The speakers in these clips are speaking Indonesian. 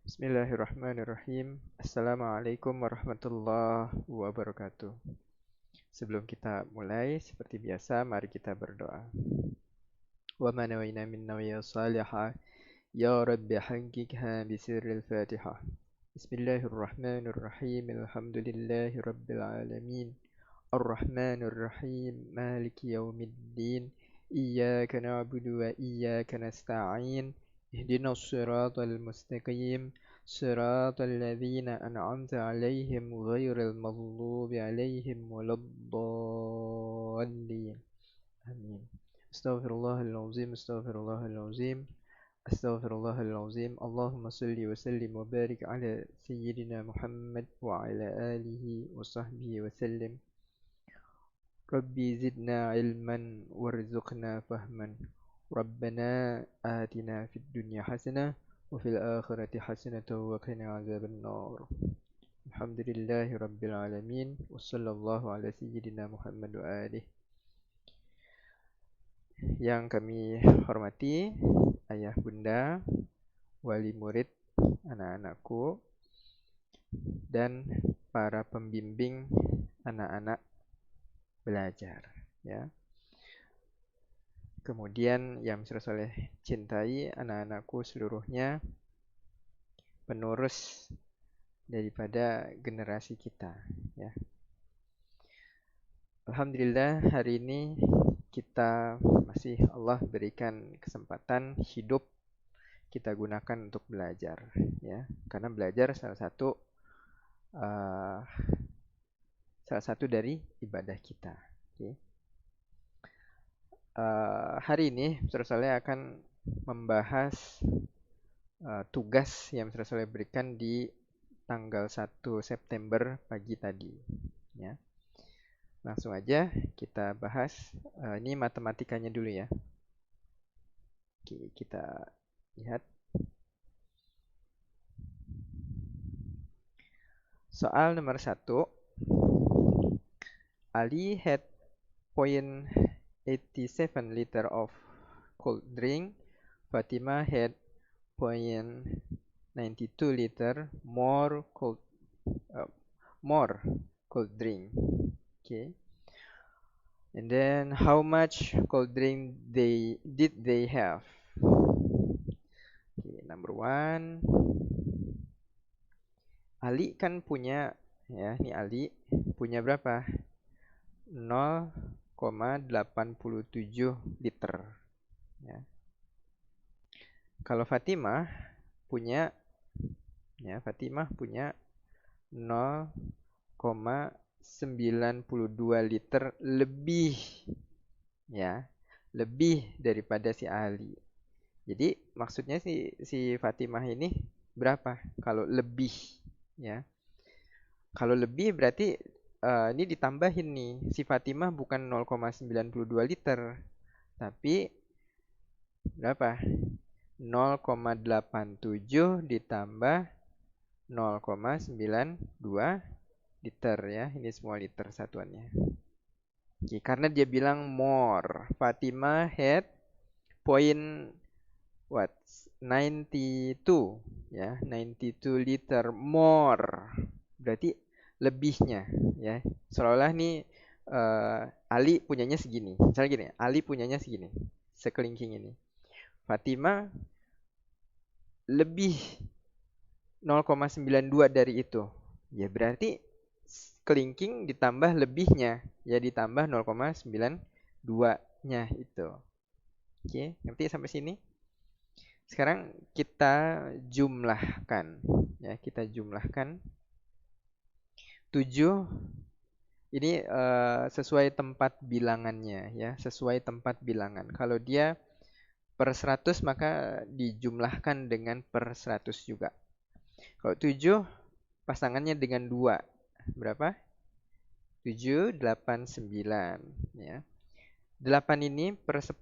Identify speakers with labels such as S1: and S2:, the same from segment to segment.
S1: Bismillahirrahmanirrahim. Assalamualaikum warahmatullahi wabarakatuh. Sebelum kita mulai, seperti biasa, mari kita berdoa. Wa ma nawayna min nawaya salihah, ya Rabbi haqiqha bisirril Fatihah. Bismillahirrahmanirrahim. Alhamdulillahi rabbil alamin. Ar-Rahmanir Rahim. Maliki yaumiddin. Iyyaka na'budu wa iyyaka nasta'in. Ihdinas siratal mustaqim. Siratal ladzina an'amta 'alaihim ghairil maghdubi 'alaihim waladdallin. Amin. Astaghfirullahalazim, astaghfirullahalazim, astaghfirullahalazim. Allahumma salli wa sallim wa barik ala sayyidina Muhammad wa ala alihi wa sahbihi wa sallim. Rabbi zidna ilman warzuqna fahman. Rabbana atina fid dunya hasanah wa fil akhirati hasanah wa qina azaban nar. Alhamdulillahi rabbil alamin. Wassallallahu ala sayyidina Muhammad wa alihi. Yang kami hormati ayah bunda, wali murid, anak-anakku, dan para pembimbing anak-anak belajar, ya. Kemudian yang saya cintai anak-anakku seluruhnya, penerus daripada generasi kita, ya. Alhamdulillah hari ini kita masih Allah berikan kesempatan hidup kita gunakan untuk belajar, ya. Karena belajar salah satu dari ibadah kita. Okay. Hari ini saya akan membahas tugas yang saya berikan di tanggal 1 September pagi tadi, ya. Langsung aja kita bahas. Ini matematikanya dulu, ya. Oke, kita lihat soal nomor 1. Ali had 0.87 liter of cold drink. Fatima had 0.92 liter more cold drink. Okay. And then how much cold drink did they have? Okay, number 1. Ali kan punya, ya, ini Ali punya berapa? 0,87 liter, ya. Kalau Fatimah punya, ya, Fatimah punya 0,92 liter lebih, ya, lebih daripada si Ali. Jadi maksudnya si Fatimah ini berapa kalau lebih, ya. Kalau lebih berarti ini ditambahin nih. Si Fatimah bukan 0,92 liter, tapi berapa? 0,87 ditambah 0,92 liter, ya. Ini semua liter satuannya. Oke, karena dia bilang more. Fatimah had point 92, ya, 92 liter more. Berarti lebihnya, ya. Seolah-olah nih Ali punyanya segini. Misalnya gini, Ali punyanya segini, sekelingking ini. Fatimah lebih 0,92 dari itu. Ya berarti kelingking ditambah lebihnya, ya ditambah 0,92-nya itu. Oke, ngerti sampai sini? Sekarang kita jumlahkan, ya, kita jumlahkan 7 ini sesuai tempat bilangannya, ya, sesuai tempat bilangan. Kalau dia per 100 maka dijumlahkan dengan per 100 juga. Kalau 7 pasangannya dengan 2, berapa? 7, 8, 9, ya. 8 ini per 10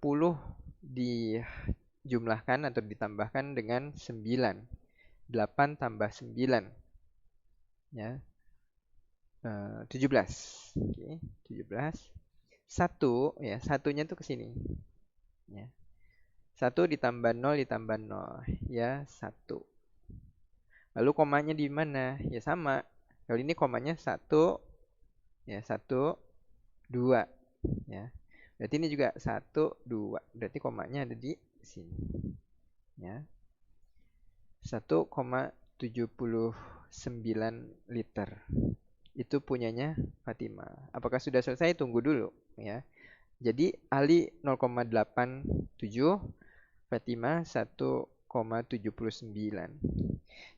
S1: dijumlahkan atau ditambahkan dengan 9. 8 tambah 9, ya, 17. Oke, 17. 1, ya, satunya tuh ke sini, ya. 1 ditambah 0 ditambah 0, ya, 1. Lalu komanya di mana? Ya sama. Kalau ini komanya 1, ya 1, 2, ya. Berarti ini juga 1, 2. Berarti komanya ada di sini, ya. 1,79 liter. Itu punyanya Fatima. Apakah sudah selesai? Tunggu dulu, ya. Jadi Ali 0,87, Fatima 1,79.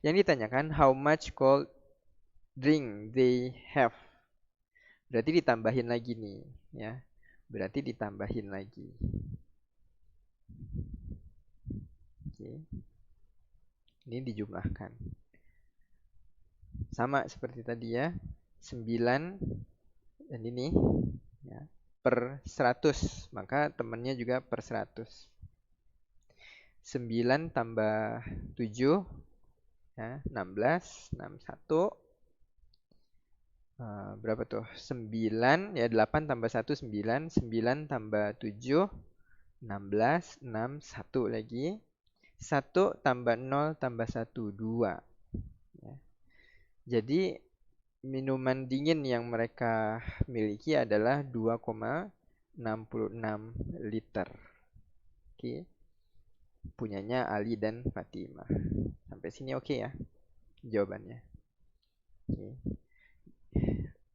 S1: Yang ditanyakan how much cold drink they have. Berarti ditambahin lagi nih, ya. Berarti ditambahin lagi. Oke. Ini dijumlahkan. Sama seperti tadi ya. 9 dan ini ya, per 100, maka temannya juga per 100. 9 tambah 7 ya, 16, 61. Berapa tuh? 9 ya, 8 tambah 1 9, 9 tambah 7 16, 6 1 lagi. 1 tambah 0 tambah 1 2 ya. Jadi minuman dingin yang mereka miliki adalah 2,66 liter. Oke. Punyanya Ali dan Fatimah. Sampai sini oke ya jawabannya. Oke.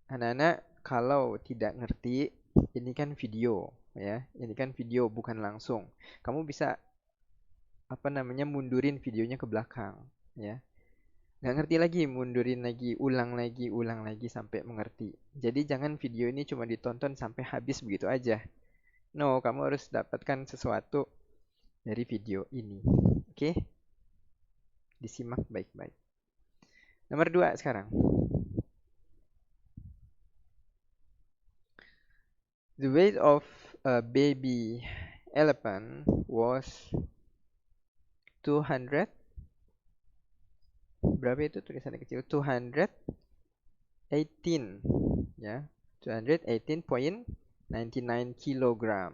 S1: Anak-anak kalau tidak ngerti, ini kan video ya. Ini kan video bukan langsung. Kamu bisa mundurin videonya ke belakang ya. Nggak ngerti lagi, mundurin lagi, ulang lagi sampai mengerti. Jadi jangan video ini cuma ditonton sampai habis begitu aja. No, kamu harus dapatkan sesuatu dari video ini. Oke? Disimak baik-baik. Nomor 2 sekarang. The weight of a baby elephant was 200. Berapa itu tulisannya kecil? 218 ya. 218.99 kilogram.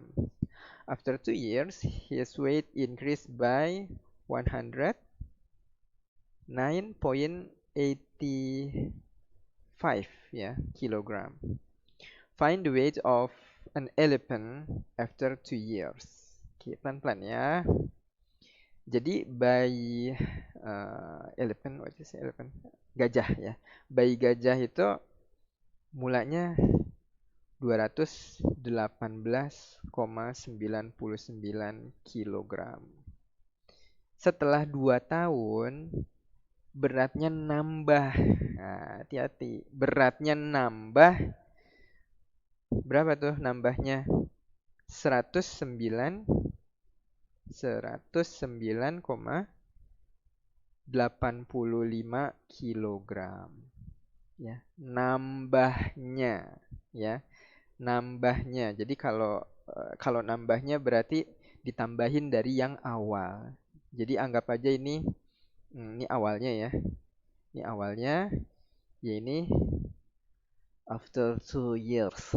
S1: After 2 years, his weight increased by 109.85 ya kilogram. Find the weight of an elephant after 2 years. Oke, pelan-pelan ya. Jadi bayi elephant, what is elephant? Gajah ya. Bayi gajah itu mulanya 218,99 kilogram. Setelah 2 tahun, beratnya nambah. Nah, hati-hati. Beratnya nambah. Berapa tuh nambahnya? 109,85 kilogram. Ya, nambahnya ya. Nambahnya. Jadi kalau nambahnya berarti ditambahin dari yang awal. Jadi anggap aja ini awalnya ya. Ini awalnya, ya ini after 2 years.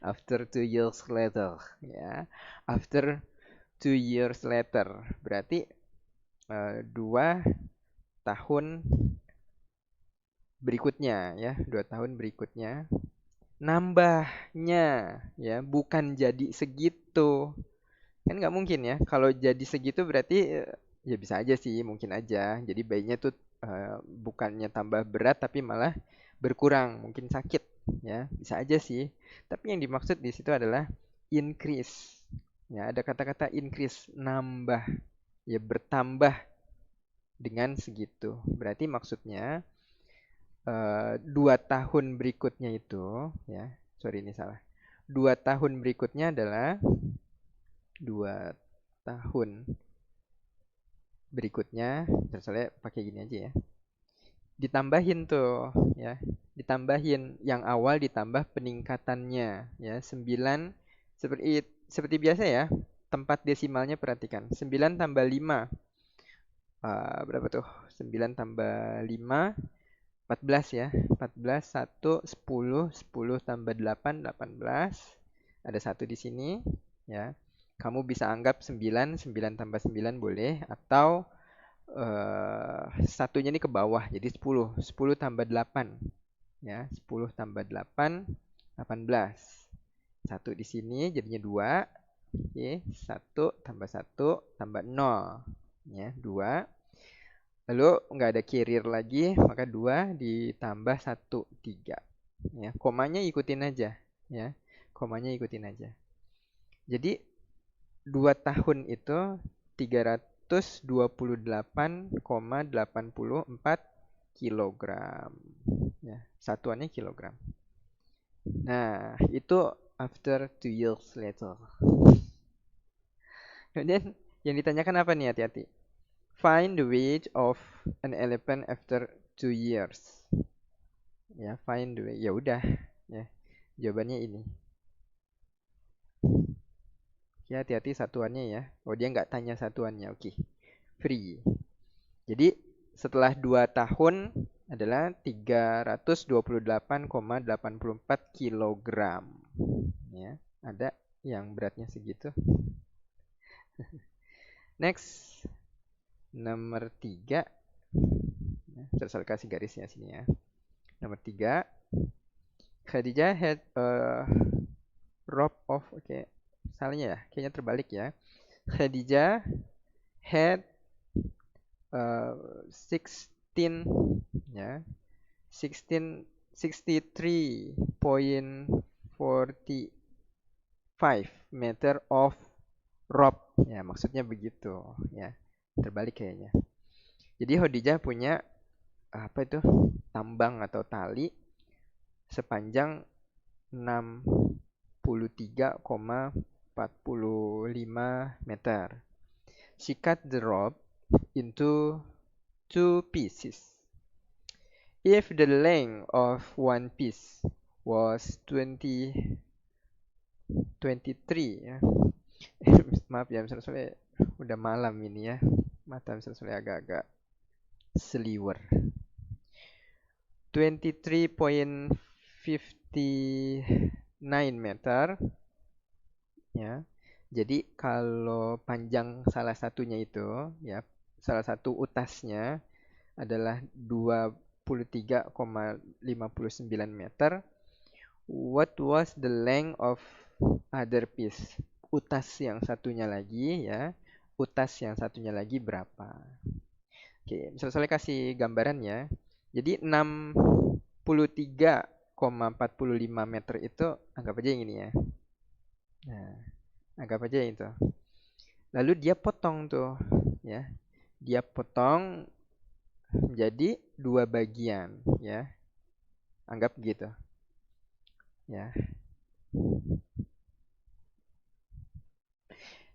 S1: After 2 years later, ya. After 2 years later, berarti 2 tahun berikutnya ya, 2 tahun berikutnya. Nambahnya ya, bukan jadi segitu. Kan nggak mungkin ya. Kalau jadi segitu berarti ya bisa aja sih, mungkin aja. Jadi bayinya tuh bukannya tambah berat tapi malah berkurang, mungkin sakit ya. Bisa aja sih. Tapi yang dimaksud di situ adalah increase. Ya, ada kata-kata increase, nambah. Ya, bertambah dengan segitu. Berarti maksudnya 2 tahun berikutnya itu ya. Sorry, ini salah. 2 tahun berikutnya adalah 2 tahun berikutnya, misalnya pakai gini aja ya. Ditambahin tuh ya. Ditambahin yang awal ditambah peningkatannya ya. 9 seperti biasa ya. Tempat desimalnya perhatikan. 9 tambah 5. Berapa tuh? 9 tambah 5 14 ya. 14 1 10 10 tambah 8 18. Ada 1 di sini ya. Kamu bisa anggap 9 tambah 9 boleh, atau satunya ini ke bawah, jadi 10. 10 tambah 8. Ya, 10 tambah 8, 18. Satu di sini jadinya 2. Oke, 1 tambah 1 tambah 0. Ya, 2. Lalu nggak ada carrier lagi, maka 2 ditambah 1, 3. Ya, komanya ikutin aja. Ya, komanya ikutin aja. Jadi 2 tahun itu 328,84 kilogram. Ya, satuannya kilogram. Nah, itu after 2 years later. Kemudian yang ditanyakan apa nih, hati-hati? Find the weight of an elephant after 2 years. Ya, find the weight. Ya udah, ya. Jawabannya ini. Ya, hati-hati satuannya ya. Oh, dia nggak tanya satuannya. Oke. Free. Jadi, setelah 2 tahun adalah 328,84 kilogram. Ya, ada yang beratnya segitu. Next, nomor 3. Saya kasih garisnya sini ya. Nomor 3. Khadijah had a rope of, oke, salahnya ya, kayaknya terbalik ya. Khadijah had 16 ya, 16 63.45 meter of rope. Ya, maksudnya begitu ya. Terbalik kayaknya. Jadi Khadijah punya apa itu? Tambang atau tali sepanjang 63,45 meter. She cut the rope into 2 pieces. If the length of one piece was 23 ya. Maaf ya, Mr. Soleh, udah malam ini ya. Mata Mr. Soleh agak-agak seliwer. 23.59 meter ya. Jadi kalau panjang salah satunya itu ya, salah satu utasnya adalah 23,59 meter. What was the length of other piece? Utas yang satunya lagi ya. Utas yang satunya lagi berapa? Oke, misalnya kasih gambaran ya. Jadi 63,45 meter itu anggap aja yang ini ya. Nah, anggap aja itu. Lalu dia potong tuh ya. Dia potong menjadi 2 bagian ya. Anggap gitu. Ya.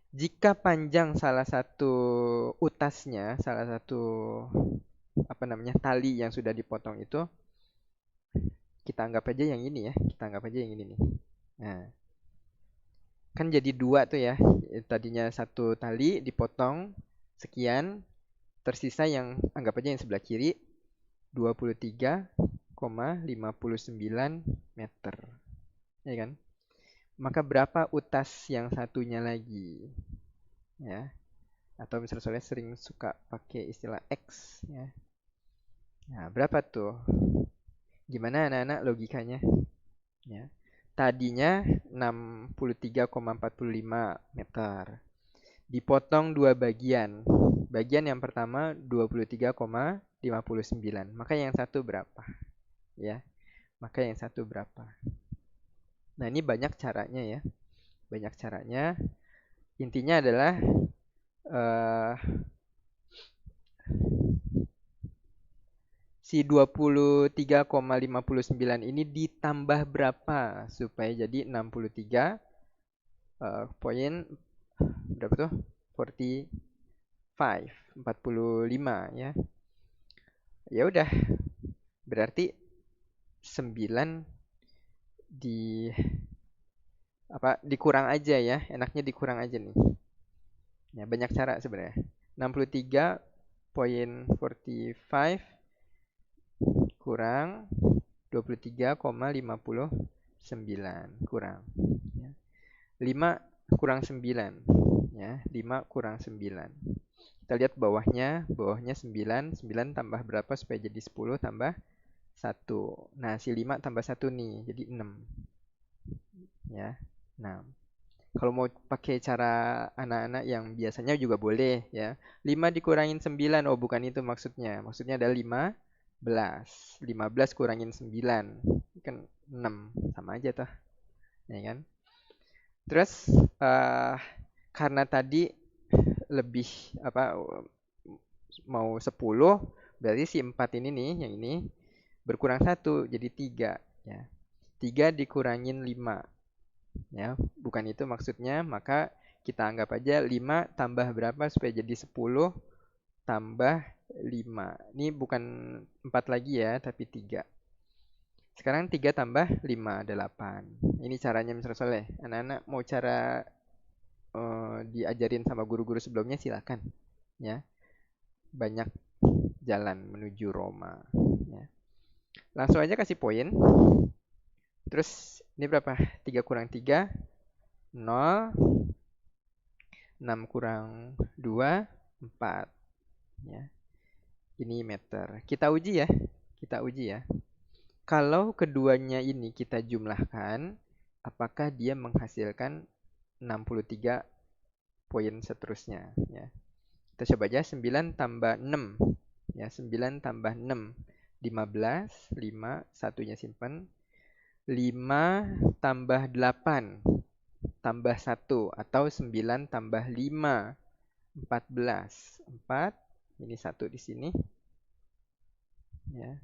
S1: Jika panjang salah satu utasnya, salah satu tali yang sudah dipotong itu, kita anggap aja yang ini ya. Kita anggap aja yang ini nih. Nah, kan jadi 2 tuh ya. Tadinya satu tali dipotong sekian, tersisa yang anggap aja yang sebelah kiri 23,59 meter. Ya kan? Maka berapa utas yang satunya lagi? Ya. Atau misalnya soalnya sering suka pakai istilah X ya. Nah, berapa tuh? Gimana anak-anak logikanya? Ya. Tadinya 63,45 meter. Dipotong 2 bagian. Bagian yang pertama 23,59. Maka yang satu berapa? Ya. Maka yang satu berapa? Nah, ini banyak caranya ya. Banyak caranya. Intinya adalah si 23,59 ini ditambah berapa supaya jadi 63 poin berapa tuh? 45 ya. Ya udah. Berarti 9 dikurang aja ya. Enaknya dikurang aja nih. Ya, banyak cara sebenarnya. 63.45 kurang 23,59 kurang ya. 5 kurang 9. Ya, 5 kurang 9. Kita lihat bawahnya 9. 9 tambah berapa supaya jadi 10 tambah 1. Nah, si 5 tambah 1 nih, jadi 6. Ya, 6. Kalau mau pakai cara anak-anak yang biasanya juga boleh ya. 5 dikurangin 9. Oh, bukan itu maksudnya. Maksudnya ada 15. 15 kurangin 9. Kan 6. Sama aja tuh. Ya kan? Terus karena tadi lebih apa mau 10, berarti si 4 ini nih, yang ini berkurang 1 jadi 3 ya. 3 dikurangin 5 ya, bukan itu maksudnya, maka kita anggap aja 5 tambah berapa supaya jadi 10 tambah 5. Ini bukan 4 lagi ya, tapi 3. Sekarang 3 tambah 5, 8. Ini caranya Mr. Soleh. Anak-anak mau cara diajarin sama guru-guru sebelumnya silakan ya. Banyak jalan menuju Roma ya. Langsung aja kasih poin. Terus ini berapa? 3 kurang 3 0. 6 kurang 2 4 ya. Ini meter. Kita uji ya. Kita uji ya. Kalau keduanya ini kita jumlahkan, apakah dia menghasilkan 63 poin seterusnya ya. Kita coba aja 9 tambah 6 ya, 9 tambah 6 15, 5 satunya simpan. 5 tambah 8 tambah 1 atau 9 tambah 5 14. 4 ini 1 di sini ya.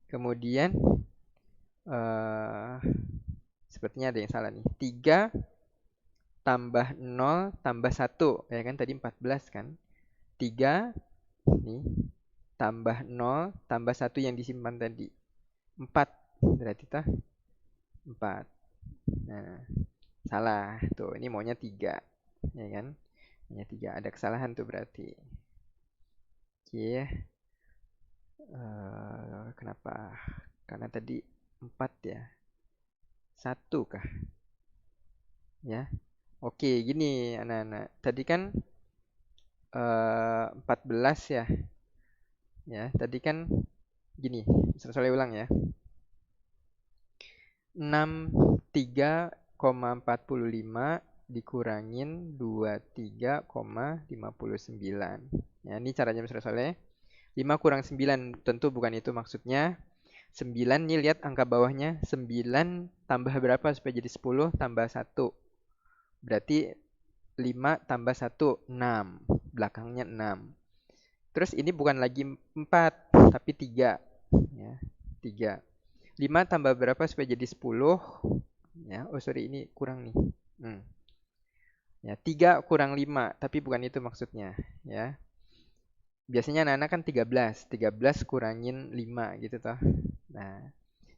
S1: Kemudian sepertinya ada yang salah nih. 3 tambah 0 tambah 1 ya kan, tadi 14 kan. 3 nih tambah 0 tambah 1 yang disimpan tadi 4, berarti tah 4. Nah, salah tuh, ini maunya 3 ya kan, maunya 3, ada kesalahan tuh berarti. Oke. Kenapa? Karena tadi 4 ya, 1 kah ya. Oke, gini anak-anak, tadi kan 14 ya. Ya, tadi kan gini, saya ulang ya. 63,45 dikurangin 23,59. Ya, ini caranya Mr. Soleh. 5 kurang 9 tentu bukan itu maksudnya. 9 nih, lihat angka bawahnya. 9 tambah berapa supaya jadi 10 tambah 1. Berarti 5 tambah 1 6. Belakangnya 6. Terus ini bukan lagi 4 tapi 3 ya. 3. 5 tambah berapa supaya jadi 10 ya. Oh sorry, ini kurang nih. Ya, 3 kurang 5, tapi bukan itu maksudnya ya. Biasanya anak-anak kan 13. 13 kurangin 5 gitu toh. Nah,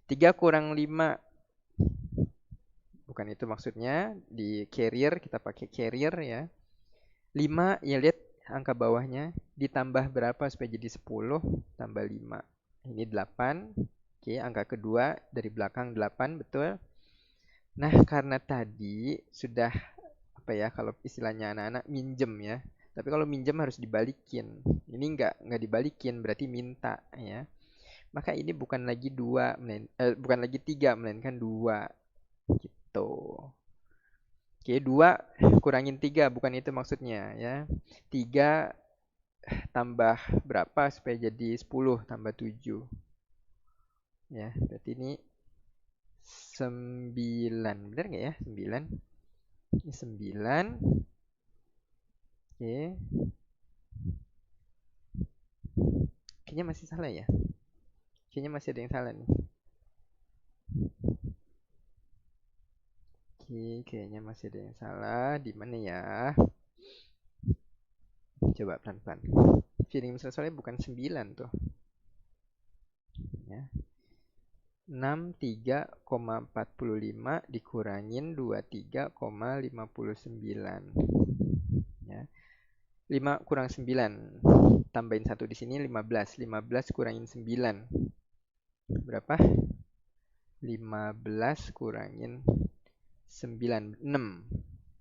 S1: 3 kurang 5 bukan itu maksudnya. Di carrier kita pakai carrier ya. 5 ya, lihat angka bawahnya ditambah berapa supaya jadi 10 tambah 5. Ini 8. Oke, angka kedua dari belakang 8, betul. Nah, karena tadi sudah apa ya, kalau istilahnya anak-anak minjem ya. Tapi kalau minjem harus dibalikin. Ini enggak dibalikin, berarti minta ya. Maka ini bukan lagi 2, bukan lagi 3 melainkan 2 gitu. Oke, 2 kurangin 3 bukan itu maksudnya ya. 3 tambah berapa supaya jadi 10 tambah 7. Ya, berarti ini 9. Benar nggak ya? 9. Ini 9. Oke. Kayaknya masih salah ya. Kayaknya masih ada yang salah nih. Oke, kayaknya masih ada yang salah. Di mana ya? Coba pelan-pelan. Feeling Mr. Soleh bukan 9 tuh. Ya. 63,45 dikurangin 23,59. Ya. 5 kurang 9. Tambahin 1 di sini 15. 15 kurangin 9. Berapa? 15 kurangin 9, 6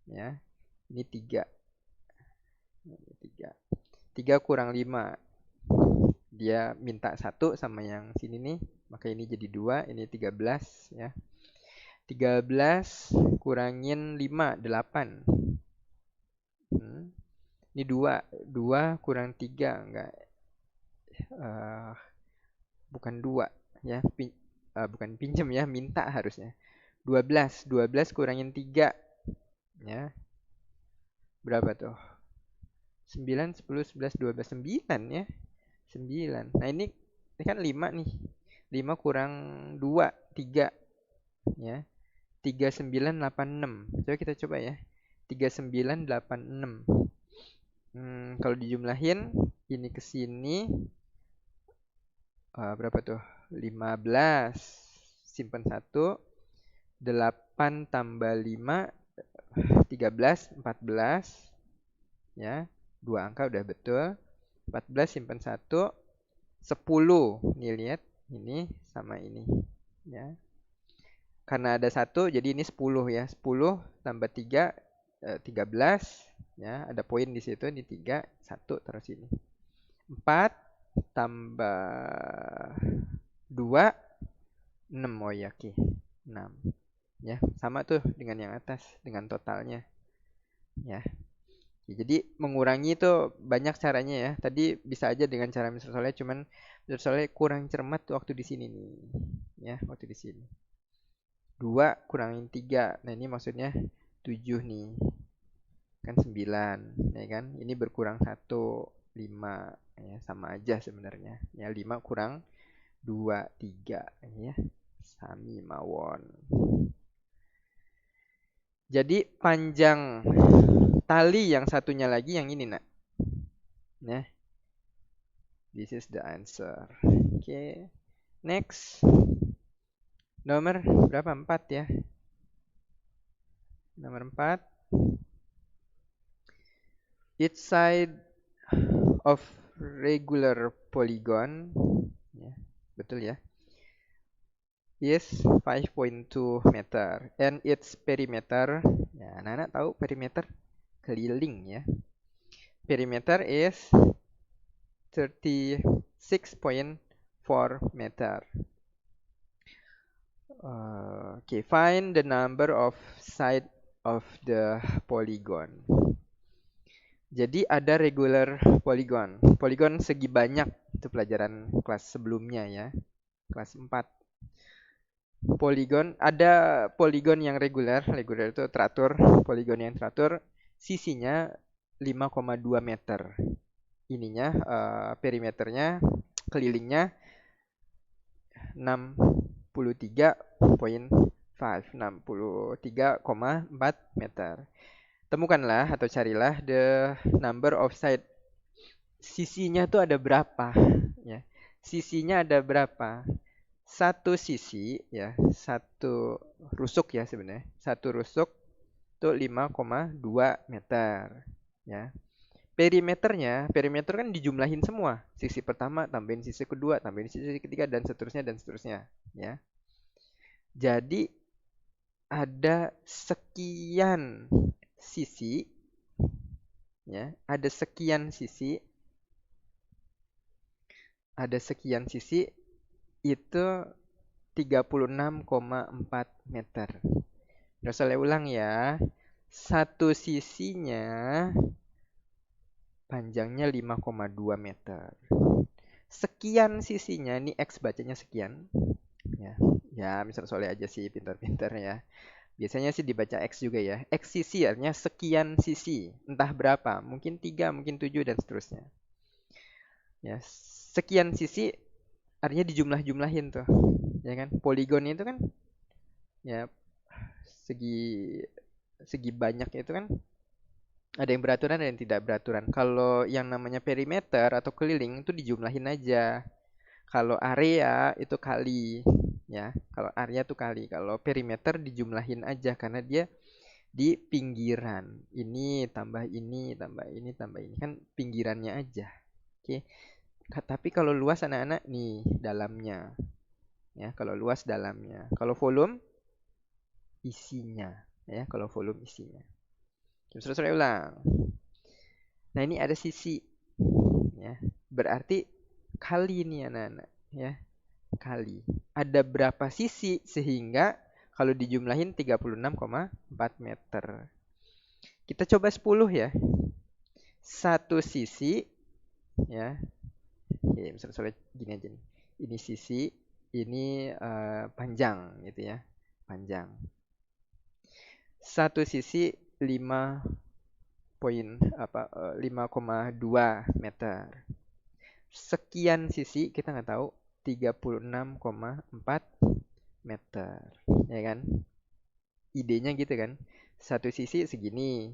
S1: ya. Ini 3. 3 kurang 5. Dia minta 1 sama yang sini nih. Maka ini jadi 2. Ini 13 ya. 13 kurangin 5, 8. Ini 2. 2 kurang 3. Enggak. Bukan 2 ya. Bukan pinjam ya. Minta harusnya. 12. 12 kurangin 3. Ya. Berapa tuh? 9, 10, 11, 12, 9 ya. 9. Nah ini kan 5 nih. 5 kurang 2, 3 ya. 3, 9, 8, 6. Coba kita coba ya. 3, 9, 8, 6. Kalau dijumlahin ini ke sini berapa tuh? 15. Simpan 1. 8 tambah 5 13, 14 ya. 2 angka udah betul. 14 simpan 1. 10. Nih lihat, ini sama ini ya. Karena ada 1 jadi ini 10 ya. 10 tambah 3 13 ya, ada poin di situ. Ini 3, 1 taruh sini. 4 tambah 2 6. Oh ya, oke. 6 ya, sama tuh dengan yang atas, dengan totalnya ya. Jadi mengurangi itu banyak caranya ya. Tadi bisa aja dengan cara Mr. Soleh, cuman Mr. Soleh kurang cermat waktu di sini nih. Ya, waktu di sini. 2 kurangin 3. Nah, ini maksudnya 7 nih. Kan 9, ya kan? Ini berkurang 1, 5. Ya, sama aja sebenarnya. Ya, 5 kurang 2, 3 ya. Sami mawon. Jadi panjang tali yang satunya lagi yang ini, nak. Nah, this is the answer. Oke. Next. Nomor berapa? 4 ya. Nomor 4. Each side of regular polygon, ya, betul ya, is 5.2 meter and its perimeter, ya, anak-anak tahu perimeter, keliling ya. Perimeter is 36.4 meter. Okay, find the number of side of the polygon. Jadi ada regular polygon. Polygon segi banyak, itu pelajaran kelas sebelumnya ya. Kelas 4. Polygon, ada polygon yang regular. Regular itu teratur. Polygon yang teratur sisinya 5,2 meter. Ininya perimeternya, kelilingnya 63,4 meter. Temukanlah atau carilah the number of side. Sisinya tuh ada berapa ya? Sisinya ada berapa? Satu sisi ya, satu rusuk ya sebenarnya. Satu rusuk tuh 5,2 meter ya. Perimeter kan dijumlahin semua. Sisi pertama tambahin sisi kedua, tambahin sisi ketiga dan seterusnya ya. Jadi ada sekian sisi ya, ada sekian sisi itu 36,4 meter. Saya ulang ya. Satu sisinya panjangnya 5,2 meter. Sekian sisinya, ini X bacanya sekian ya. Ya, misal Soleh aja sih pintar-pintar ya. Biasanya sih dibaca X juga ya. X sisi artinya sekian sisi. Entah berapa. Mungkin 3, mungkin 7, dan seterusnya. Ya, sekian sisi artinya dijumlah-jumlahin tuh. Ya kan? Poligon itu kan ya segi banyak itu kan ada yang beraturan, ada yang tidak beraturan. Kalau yang namanya perimeter atau keliling itu dijumlahin aja. Kalau area itu kali ya. Kalau area itu kali. Kalau perimeter dijumlahin aja karena dia di pinggiran. Ini tambah ini, tambah ini, tambah ini. Kan pinggirannya aja. Oke. Tapi kalau luas anak-anak nih dalamnya. Ya, kalau luas dalamnya. Kalau volume isinya ya, kalau volume isinya. Saya ulang. Nah, ini ada sisi ya. Berarti kali ini anak-anak ya. Kali. Ada berapa sisi sehingga kalau dijumlahin 36,4 meter. Kita coba 10 ya. Satu sisi ya. Oke, misalnya gini aja nih. Ini sisi, ini panjang gitu ya. Panjang. Satu sisi 5,2 meter. Sekian sisi kita nggak tahu 36,4 meter, ya kan? Idenya gitu kan? Satu sisi segini,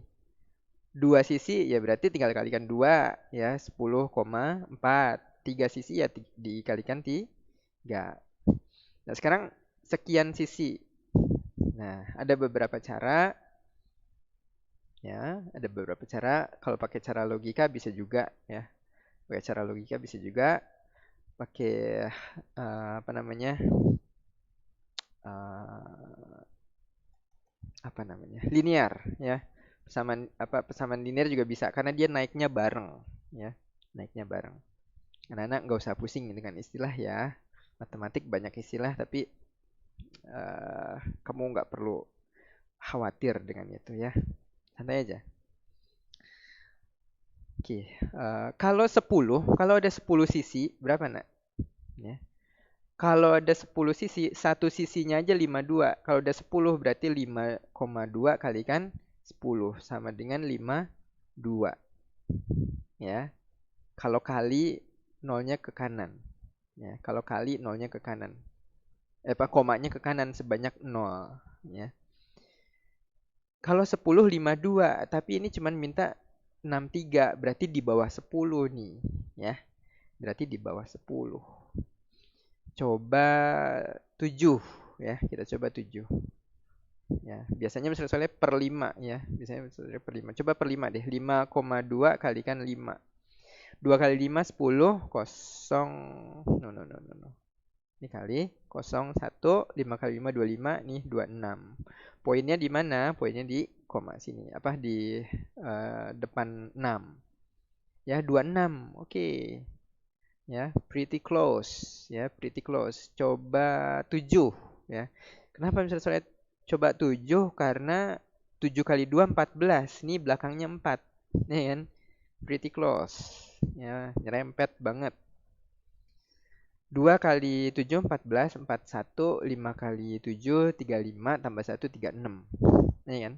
S1: dua sisi ya berarti tinggal kalikan 2 ya 10,4. Tiga sisi ya dikalikan 3. Nah sekarang sekian sisi. Nah ada beberapa cara ya, ada beberapa cara. Kalau pakai cara logika bisa juga ya. Pakai cara logika bisa juga. Pakai apa namanya? eh, apa namanya? Linear ya. Persamaan linear juga bisa karena dia naiknya bareng ya. Naiknya bareng. Anak-anak nggak usah pusing dengan istilah ya. Matematik banyak istilah tapi kamu nggak perlu khawatir dengan itu ya. Santai aja. Oke, kalau 10, kalau ada 10 sisi, berapa nak? Ya. Kalau ada 10 sisi, satu sisinya aja 52. Kalau ada 10 berarti 5,2 kalikan 10 sama dengan 52. Ya. Kalau kali nolnya ke kanan. Ya, kalau kali nolnya ke kanan. Komanya ke kanan sebanyak 0, ya. Kalau 10 52, tapi ini cuman minta 63, berarti di bawah 10 nih, ya. Berarti di bawah 10. Coba 7 ya, kita coba 7. Ya, biasanya soalnya per 5 ya. Biasanya per 5. Coba per 5 deh. 5,2 kalikan 5. 2 kali 5 10 kosong. No no no no no. Ini kali 0 1 5 kali 5 25 nih 26. Poinnya di mana? Poinnya di koma sini. Apa di depan 6. Ya, 26. Oke. Ya, pretty close ya, pretty close. Coba 7 ya. Kenapa misalnya saya coba 7? Karena 7 kali 2 14. Ini belakangnya 4. Nih kan? Pretty close. Ya, nyerempet banget. 2 kali 7 14, 41, 5 kali 7 35 tambah 1 36. Nih kan?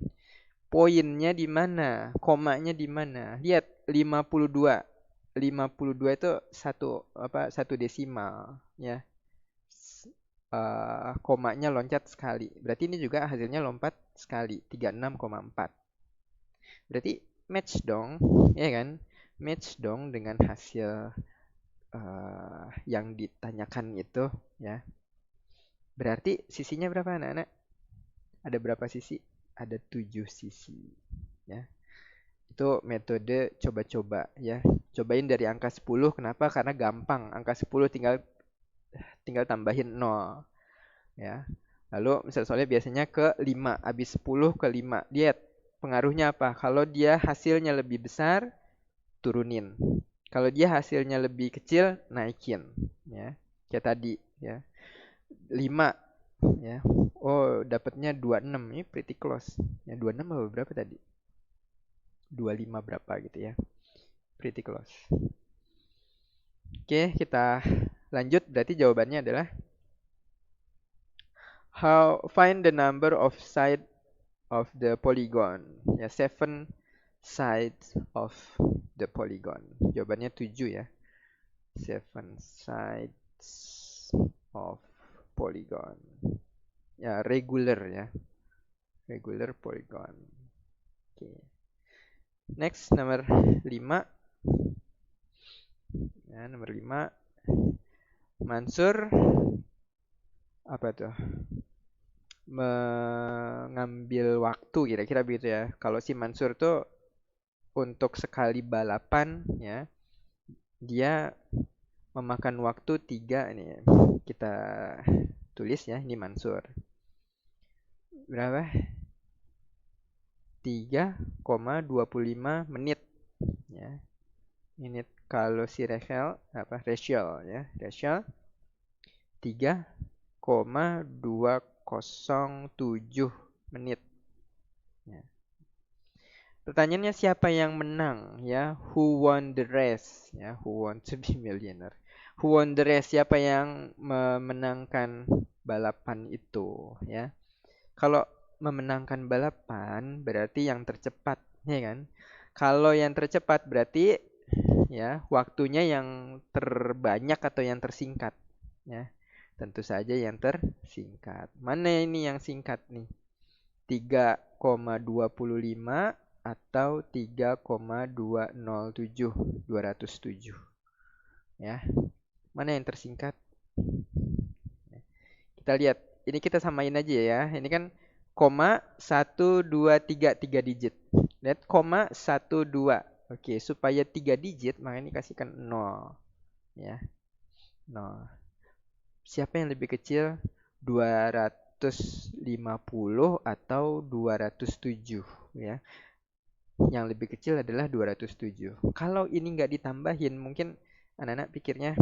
S1: Poinnya di mana? Komanya di mana? Lihat 52. 52 itu satu desimal ya. Komanya loncat sekali. Berarti ini juga hasilnya lompat sekali, 36,4. Berarti match dong, ya kan? Match dong dengan hasil yang ditanyakan itu ya. Berarti sisinya berapa anak-anak? Ada berapa sisi? Ada 7 sisi ya. Itu metode coba-coba ya. Cobain dari angka 10. Kenapa? Karena gampang. Angka 10 tinggal tambahin 0 ya. Lalu soalnya biasanya ke 5, habis 10 ke 5. Lihat pengaruhnya apa? Kalau dia hasilnya lebih besar, turunin. Kalau dia hasilnya lebih kecil, naikin ya. Kayak tadi ya. 5 ya. Oh, dapatnya 26. Ini pretty close. Ya, 26 berapa tadi? 25 berapa gitu ya. Pretty close. Oke, kita lanjut. Berarti jawabannya adalah find the number of side of the polygon. Ya, 7 sides of the polygon. Jawabannya 7 ya. 7 sides of polygon. Ya, regular ya. Regular polygon. Oke. Next, nomor 5. Ya, nomor 5. Mansur apa tuh? Mengambil waktu kira-kira begitu ya. Kalau si Mansur tuh untuk sekali balapan ya, dia memakan waktu 3 nih. Kita tulis ya, ini Mansur. Berapa? 3,25 menit ya. Menit kalau si Rachel ya. Rachel 3,207 menit ya. Pertanyaannya siapa yang menang ya? Who won the race ya? Who won to be millionaire? Who won the race? Siapa yang memenangkan balapan itu ya? Kalau memenangkan balapan berarti yang tercepat, ya kan? Kalau yang tercepat berarti ya waktunya yang terbanyak atau yang tersingkat, ya. Tentu saja yang tersingkat. Mana ini yang singkat nih? 3,25 atau 3,207, 207. Ya. Mana yang tersingkat? Kita lihat. Ini kita samain aja ya. Ini kan koma 1 2 3 digit. Lihat koma 1 2. Oke, supaya 3 digit maka ini kasihkan 0 ya. 0. Siapa yang lebih kecil? 250 atau 207 ya. Yang lebih kecil adalah 207. Kalau ini nggak ditambahin mungkin anak-anak pikirnya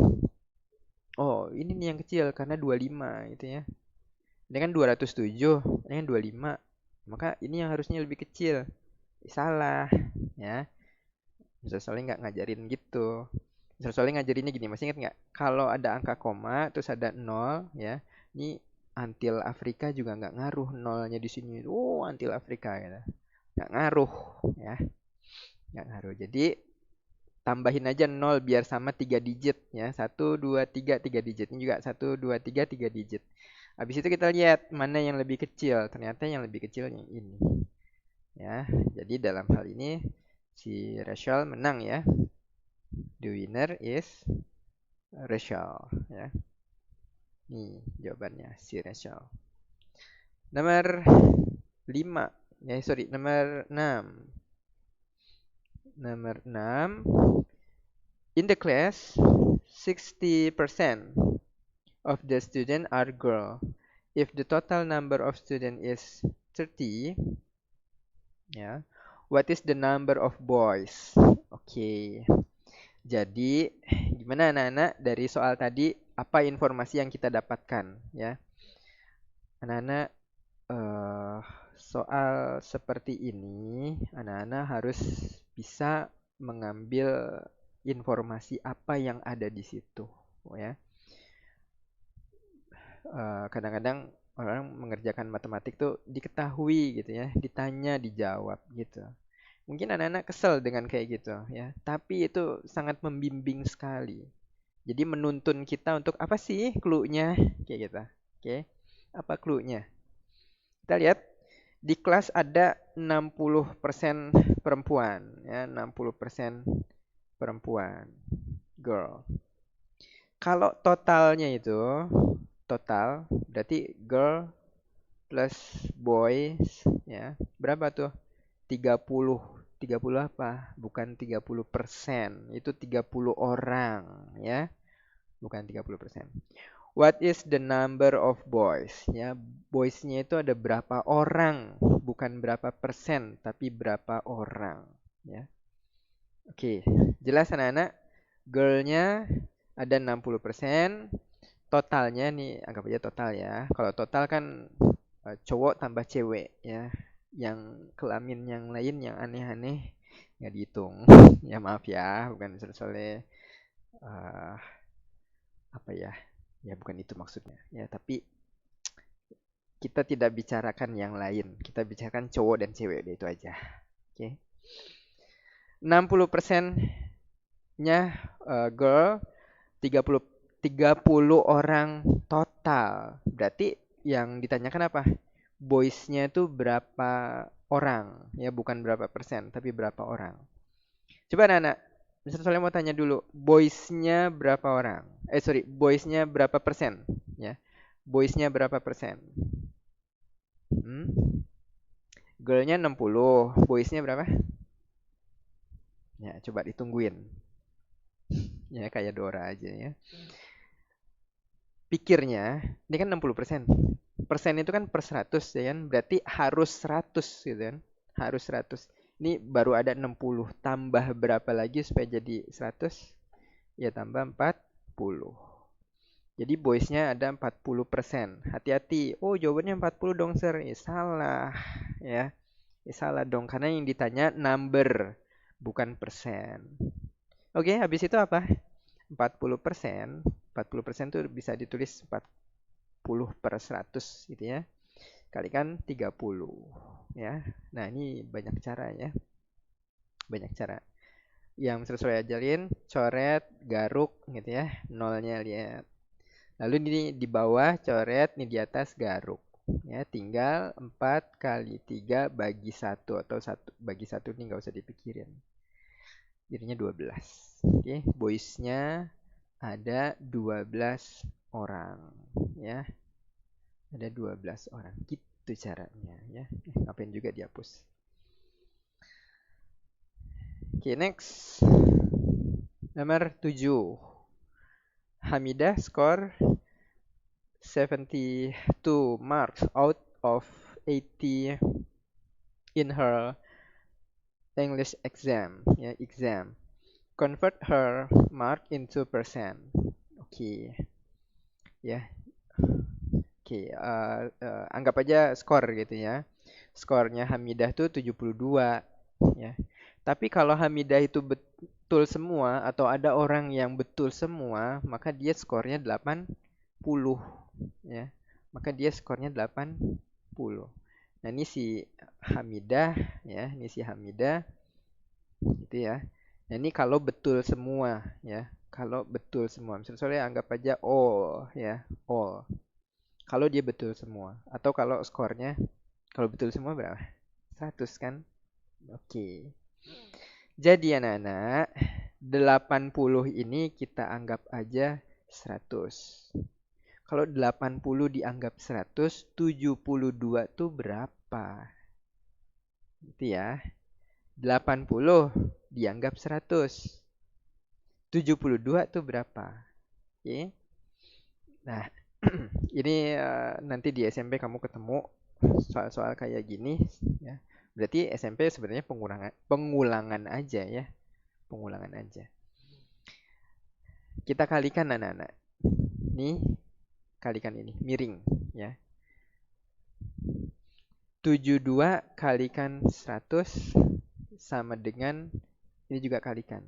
S1: oh, ini nih yang kecil karena 25 gitu ya. Ini kan 207, ini kan 25. Maka ini yang harusnya lebih kecil. Salah, ya. Mister Soleh nggak ngajarin gitu. Mister Soleh ngajarinnya gini, masih ingat nggak? Kalau ada angka koma, terus ada 0, ya. Ini antil Afrika juga nggak ngaruh nolnya di sini. Oh, antil Afrika, gitu. Nggak ngaruh, ya. Nggak ngaruh. Jadi, tambahin aja 0 biar sama 3 digit, ya. 1, 2, 3, 3 digit. Ini juga 1, 2, 3, 3 digit. Habis itu kita lihat mana yang lebih kecil. Ternyata yang lebih kecil yang ini. Ya, jadi dalam hal ini si Rachel menang ya. The winner is Rachel ya. Nih jawabannya si Rachel. Nomor 5. Nomor 6. Nomor 6. In the class, 60% of the students are girl. If the total number of students is 30, ya, what is the number of boys? Oke. Jadi, gimana anak-anak dari soal tadi apa informasi yang kita dapatkan ya? Anak-anak soal seperti ini, anak-anak harus bisa mengambil informasi apa yang ada di situ ya. Kadang-kadang orang mengerjakan matematik tuh diketahui gitu ya, ditanya dijawab gitu. Mungkin anak-anak kesel dengan kayak gitu ya, tapi itu sangat membimbing sekali. Jadi menuntun kita untuk apa sih clue-nya kayak gitu. Oke. Apa clue-nya? Kita lihat di kelas ada 60% perempuan ya, 60% perempuan, girl. Kalau totalnya itu total berarti girl plus boys ya. Berapa tuh? 30. 30 apa? Bukan 30%. Itu 30 orang ya. Bukan 30%. What is the number of boys? Ya, boys-nya itu ada berapa orang, bukan berapa persen, tapi berapa orang ya. Oke, jelas anak-anak? Girl-nya ada 60%. Totalnya nih anggap aja total ya. Kalau total kan cowok tambah cewek ya. Yang kelamin yang lain yang aneh-aneh nggak dihitung. Ya maaf ya, bukan soleh apa ya? Ya bukan itu maksudnya. Ya tapi kita tidak bicarakan yang lain. Kita bicarakan cowok dan cewek itu aja. Oke. 60%-nya girl, 30 orang total. Berarti yang ditanyakan apa? Boys-nya itu berapa orang? Ya bukan berapa persen, tapi berapa orang. Coba anak-anak, Mister Soleh mau tanya dulu, boys-nya berapa orang? Boys-nya berapa persen? Ya, boys-nya berapa persen? Girl-nya 60, boys-nya berapa? Ya, coba ditungguin. Ya, kayak Dora aja ya. Pikirnya, ini kan 60%. Persen itu kan per 100 ya kan? Berarti harus 100 gitu kan. Harus 100. Ini baru ada 60. Tambah berapa lagi supaya jadi 100? Ya tambah 40. Jadi boysnya ada 40%. Hati-hati. Oh, jawabannya 40 dong, sir. Salah. Ya. Salah dong. Karena yang ditanya number, bukan persen. Oke, habis itu apa? 40%. 40% tuh bisa ditulis 40/100 gitu ya. Kalikan 30. Ya. Nah, ini banyak cara ya. Banyak cara. Yang sesuai ajarin, coret, garuk gitu ya. Nolnya lihat. Lalu ini di bawah coret, ini di atas garuk. Ya, tinggal 4 kali 3 bagi 1 atau 1 bagi 1 ini nggak usah dipikirin. Jadinya 12. Oke, boysnya ada 12 orang ya. Ada 12 orang. Gitu caranya ya. Ngapain juga dihapus. Oke, next. Nomor 7. Hamidah skor 72 marks out of 80 in her English exam. Ya, exam. Convert her mark into percent. Oke. Ya. Oke, anggap aja skor gitu ya. Skornya Hamidah tuh 72 ya. Tapi kalau Hamidah itu betul semua atau ada orang yang betul semua, maka dia skornya 80 ya. Maka dia skornya 80. Nah, ini si Hamidah ya, ini si Hamidah gitu ya. Nah, ini kalau betul semua ya. Kalau betul semua. Misalnya anggap aja all ya, all. Kalau dia betul semua atau kalau skornya kalau betul semua berapa? 100 kan? Oke. Jadi anak-anak, 80 ini kita anggap aja 100. Kalau 80 dianggap 100, 72 tuh berapa? Itu ya. 80 dianggap 100. 72 tuh berapa? Oke. Nah, ini nanti di SMP kamu ketemu soal-soal kayak gini ya. Berarti SMP sebenarnya pengulangan aja ya. Pengulangan aja. Kita kalikan anak-anak. Nih, kalikan ini, miring ya. 72 kalikan 100 sama dengan ini juga kalikan.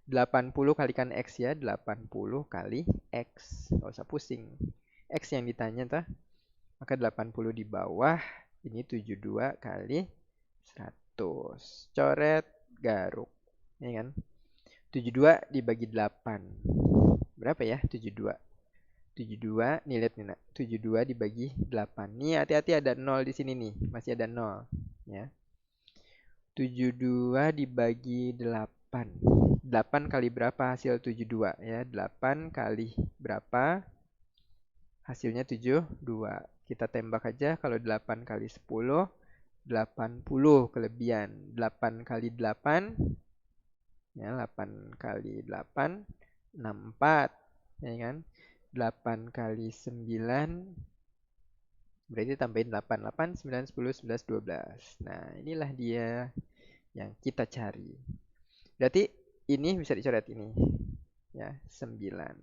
S1: 80 kalikan X ya, 80 kali X. Nggak usah pusing. X yang ditanya tuh. Maka 80 di bawah, ini 72 kali 100. Coret, garuk. Ini kan. 72 dibagi 8. Berapa ya 72? 72, nih lihat nih nak. 72 dibagi 8. Nih hati-hati ada 0 di sini nih. Masih ada 0. Ya. 72 dibagi 8. 8 kali berapa hasil 72? Ya, 8 kali berapa? Hasilnya 72. Kita tembak aja kalau 8 kali 10, 80 kelebihan. 8 kali 8, ya 8 kali 8, 64. Ya kan? 8 kali 9, berarti tambahin 8. 8, 9, 10, 11, 12. Nah, inilah dia yang kita cari. Berarti ini bisa dicoret ini. Ya, 9.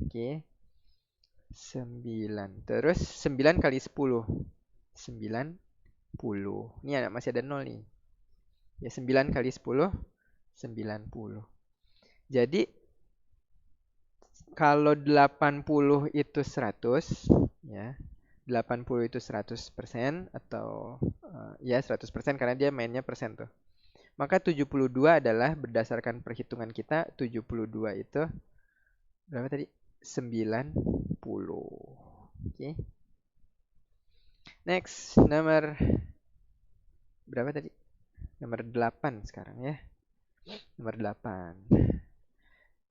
S1: Oke. 9. Terus 9 kali 10. 90. Ini masih ada 0 nih. Ya 9 kali 10 90. Jadi kalau 80 itu 100 ya. 80 itu 100% atau ya 100% karena dia mainnya persen tuh. Maka 72 adalah berdasarkan perhitungan kita 72 itu berapa tadi? 90. Oke. Next, nomor berapa tadi? Nomor 8 sekarang ya. Nomor 8.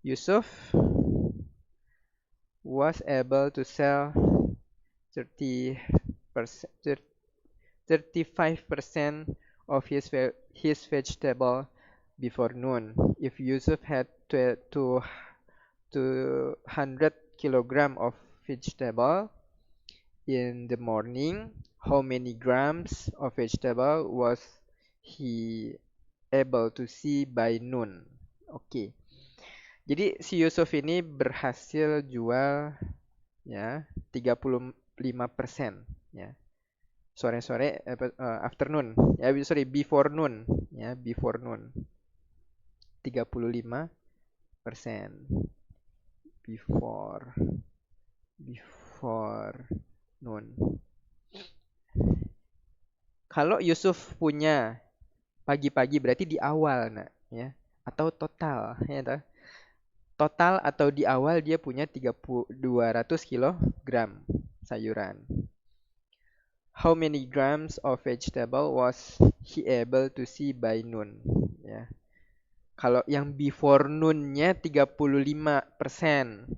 S1: Yusuf was able to sell 35% of his vegetable before noon. If Yusuf had 200 kilogram of vegetable, in the morning, how many grams of vegetable was he able to see by noon? Oke. Jadi si Yusuf ini berhasil jual ya 35% ya. Sore-sore afternoon ya, sorry, before noon ya, before noon 35% before noon. Kalau Yusuf punya pagi-pagi berarti di awal nak ya, atau total ya toh. Total atau di awal dia punya 200 kilogram sayuran. How many grams of vegetable was he able to see by noon? Ya. Kalau yang before noon-nya 35%.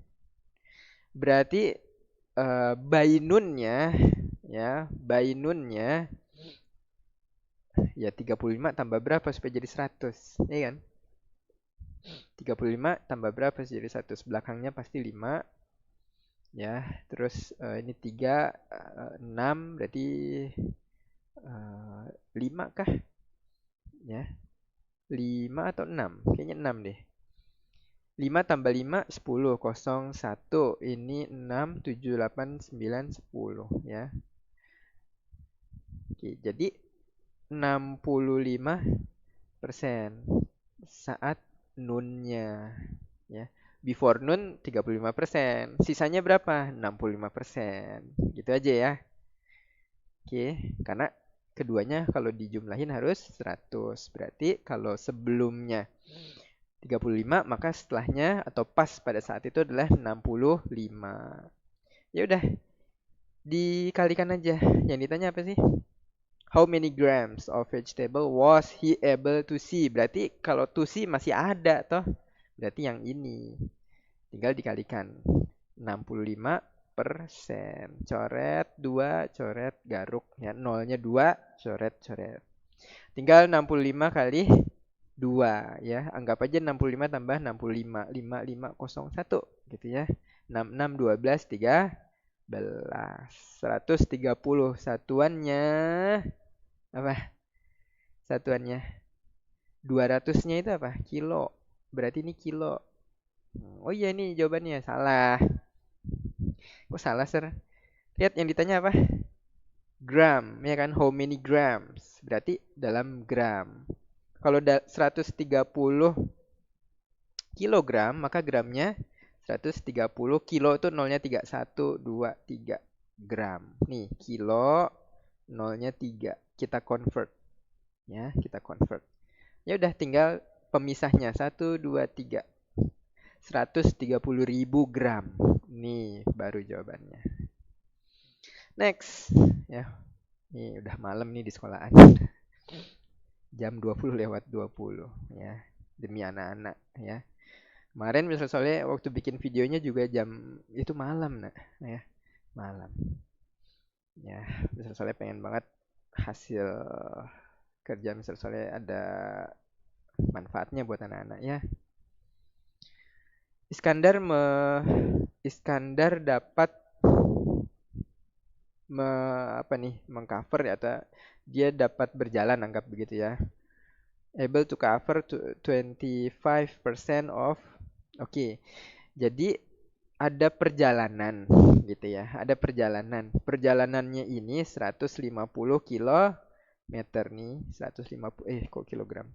S1: Berarti by noon-nya ya, by noon-nya ya 35 tambah berapa supaya jadi 100, ya kan? 35 tambah berapa supaya jadi 100? Belakangnya pasti 5. Ya, terus ini 3, 6, berarti 5 kah? Ya, 5 atau 6? Kayaknya 6 deh. 5 tambah 5, 10, 0, 1. Ini 6, 7, 8, 9, 10 ya. Oke, jadi 65% saat noon-nya ya. Before noon 35%. Sisanya berapa? 65%. Gitu aja ya. Oke, karena keduanya kalau dijumlahin harus 100. Berarti kalau sebelumnya 35, maka setelahnya atau pas pada saat itu adalah 65. Ya udah, dikalikan aja. Yang ditanya apa sih? How many grams of vegetable was he able to see? Berarti kalau to see masih ada toh. Berarti yang ini. Tinggal dikalikan. 65%. Coret 2, coret garuk ya. Nolnya 2, coret coret. Tinggal 65 kali 2 ya. Anggap aja 65 tambah 65. 5501 gitu ya. 66 12 13 130 satuannya apa? Satuannya 200-nya itu apa? Kilo. Berarti ini kilo. Oh iya, ini jawabannya salah. Kok salah, Sir? Lihat yang ditanya apa? Gram, ya kan? How many grams? Berarti dalam gram. Kalau 130 kilogram, maka gramnya 130. Kilo itu nolnya 3. 1, 2, 3 gram. Nih, kilo nolnya 3. Kita convert. Ya, kita convert. Ya udah, tinggal pemisahnya. 1, 2, 3. 130.000 gram. Nih, baru jawabannya. Next. Ya, ini udah malam nih di sekolahan. Jam 20 lewat 20 ya. Demi anak-anak ya. Kemarin misalnya waktu bikin videonya juga jam itu malam nak ya. Malam. Ya, misalnya pengen banget hasil kerja misalnya ada manfaatnya buat anak-anak ya. Iskandar dapat mengcover ya, atau dia dapat berjalan, anggap begitu ya. Able to cover 25% of. Oke. Jadi ada perjalanan gitu ya. Ada perjalanan. Perjalanannya ini 150 kilometer nih, 150 kok kilogram.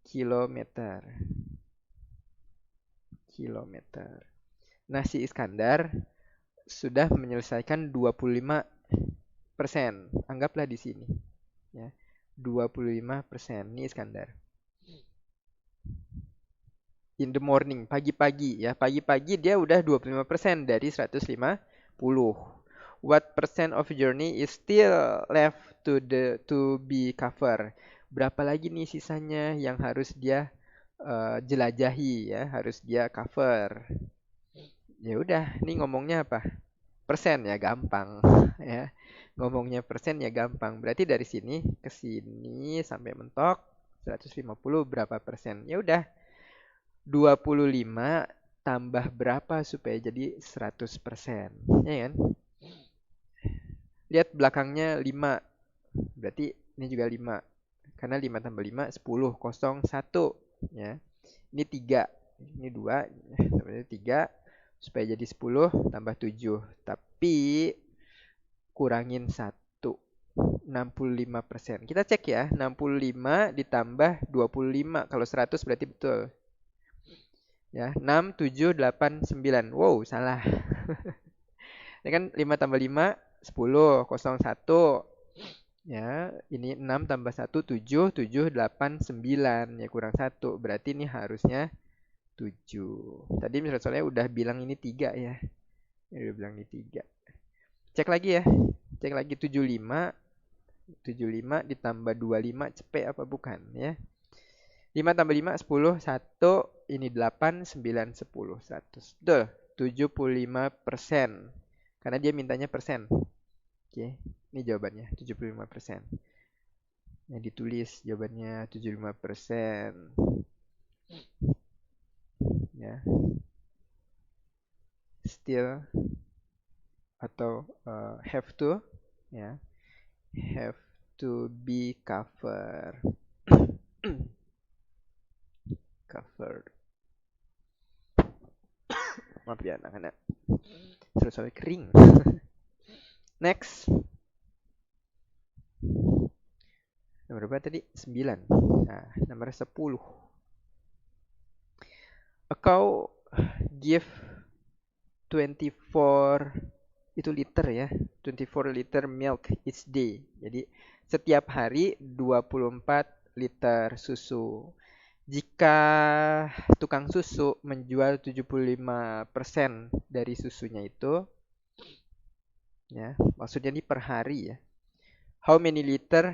S1: Kilometer. Nah, si Iskandar sudah menyelesaikan 25%. Anggaplah di sini ya. 25%. Ini Iskandar. In the morning, pagi-pagi ya. Pagi-pagi dia udah 25% dari 150. What percent of journey is still left to be cover? Berapa lagi nih sisanya yang harus dia jelajahi ya, harus dia cover. Ya udah, ini ngomongnya apa? Persen ya, gampang ya. Ngomongnya persen ya gampang. Berarti dari sini ke sini sampai mentok 150 berapa persen? Ya udah. 25 tambah berapa supaya jadi 100%, ya kan? Lihat belakangnya 5. Berarti ini juga 5. Karena 5 tambah 5, 10. 0, 1. Ya. Ini 3. Ini 2. Sebenarnya 3. Supaya jadi 10 tambah 7. Tapi kurangin 1. 65%. Kita cek ya. 65 ditambah 25. Kalau 100 berarti betul. Ya, 6, 7, 8, 9. Wow, salah. Ini kan 5 tambah 5, 10, 0, 1. Ya, ini 6 tambah 1, 7, 7, 8, 9. Ya, kurang 1. Berarti ini harusnya 7. Tadi misalnya soalnya udah bilang ini 3 ya. Udah bilang ini 3. Cek lagi ya. Cek lagi 75. 75 ditambah 25 cepet apa bukan ya. 5 tambah 5, 10, 1. Ini 8, 9, 10, 100. Betul, 75%. Karena dia mintanya persen. Oke, ini jawabannya 75%. Yang ditulis jawabannya 75%. Ya. Still atau have to ya. Have to be covered. Covered. Maaf ya anak-anak. Terus sampai kering. Next. Nomor berapa tadi? 9. Nah, nomor 10. A cow give 24 itu liter ya. 24 liter milk each day. Jadi setiap hari 24 liter susu. Jika tukang susu menjual 75% dari susunya itu, ya, maksudnya ini per hari ya. How many liter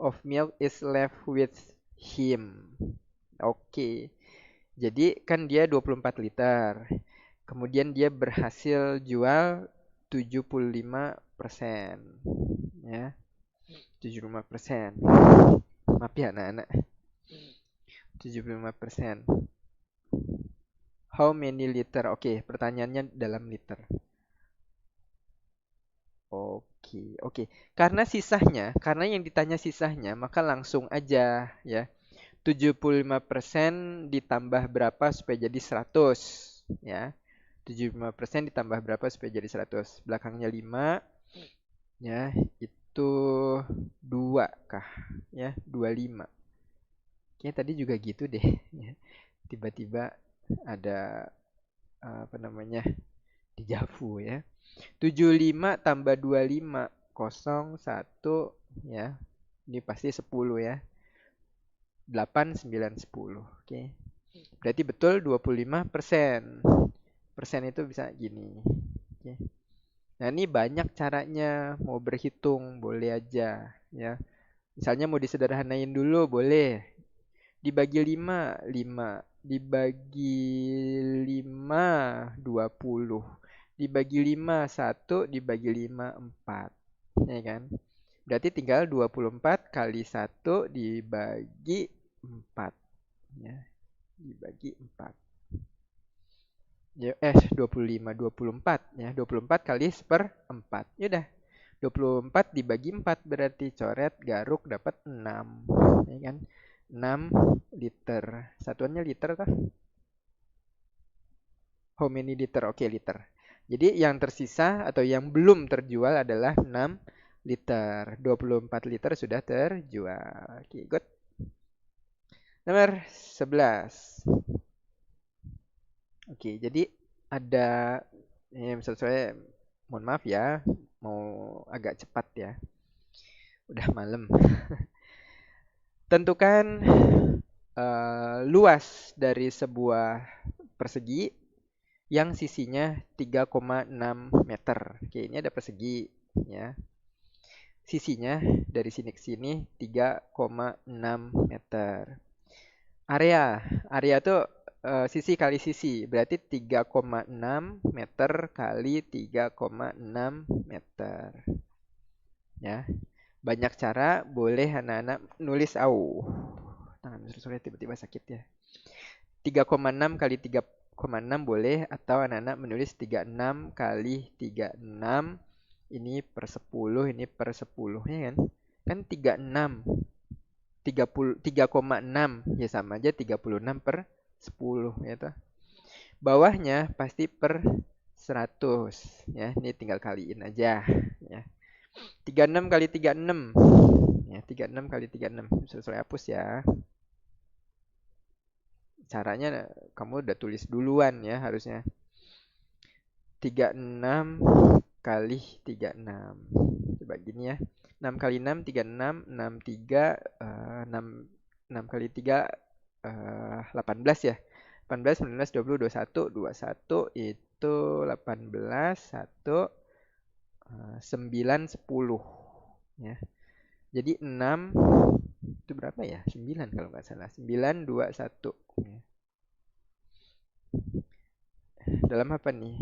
S1: of milk is left with him? Oke. Jadi kan dia 24 liter. Kemudian dia berhasil jual 75%. Ya. 75%. Maaf ya anak-anak. 75%. How many liter? Oke, pertanyaannya dalam liter. Oke. Karena yang ditanya sisanya, maka langsung aja ya. 75% ditambah berapa supaya jadi 100 ya. 75% ditambah berapa supaya jadi 100? Belakangnya 5 ya, itu 2 kah? Ya, 25. Kayaknya tadi juga gitu deh ya. Tiba-tiba ada apa namanya? Dejavu ya. 75 tambah 25 0 1 ya. Ini pasti 10 ya. 8 9 10. Oke. Berarti betul 25%. Persen itu bisa gini. Oke. Nah, ini banyak caranya. Mau berhitung boleh aja ya. Misalnya mau disederhanain dulu boleh. Dibagi 5, 5. Dibagi 5, 20. Dibagi 5, 1. Dibagi 5, 4. Ya kan? Berarti tinggal 24 kali 1 dibagi 4. Ya, dibagi 4. Ya, 24 ya. 24 kali 1/4. Ya udah. 24 dibagi 4 berarti coret garuk dapat 6. Ya kan? 6 liter. Satuannya liter kah? How many liter? Oke, liter. Jadi yang tersisa atau yang belum terjual adalah 6 liter. 24 liter sudah terjual. Oke, good. Nomor 11. Oke, jadi ada ya, misalnya saya mohon maaf ya, mau agak cepat ya. Udah malam. Tentukan luas dari sebuah persegi yang sisinya 3,6 meter. Oke, ini ada persegi ya. Sisinya dari sini ke sini 3,6 meter. Area tuh sisi kali sisi, berarti 3,6 meter kali 3,6 meter. Ya. Banyak cara, boleh anak-anak nulis tangan saya tiba-tiba sakit ya. 3,6 kali 3,6 boleh, atau anak-anak menulis 36 kali 36 Ini per 10, ini per 10 ya kan. Kan 36, 3,6 ya sama aja 36 per 10 ya toh. Bawahnya pasti per 100 ya. Ini tinggal kaliin aja ya. 36 kali 36 ya, 36 kali 36 sesuai hapus ya. Caranya kamu udah tulis duluan ya harusnya. 36 kali 36. Coba gini ya. 6 kali 6 36, 63 6 kali 3 18 ya. 18, 19, 20, 21, 21 itu 18, 1 9, 10 ya. Jadi 6 itu berapa ya? 9 kalau nggak salah. 9, 2, 1 ya. Dalam apa nih?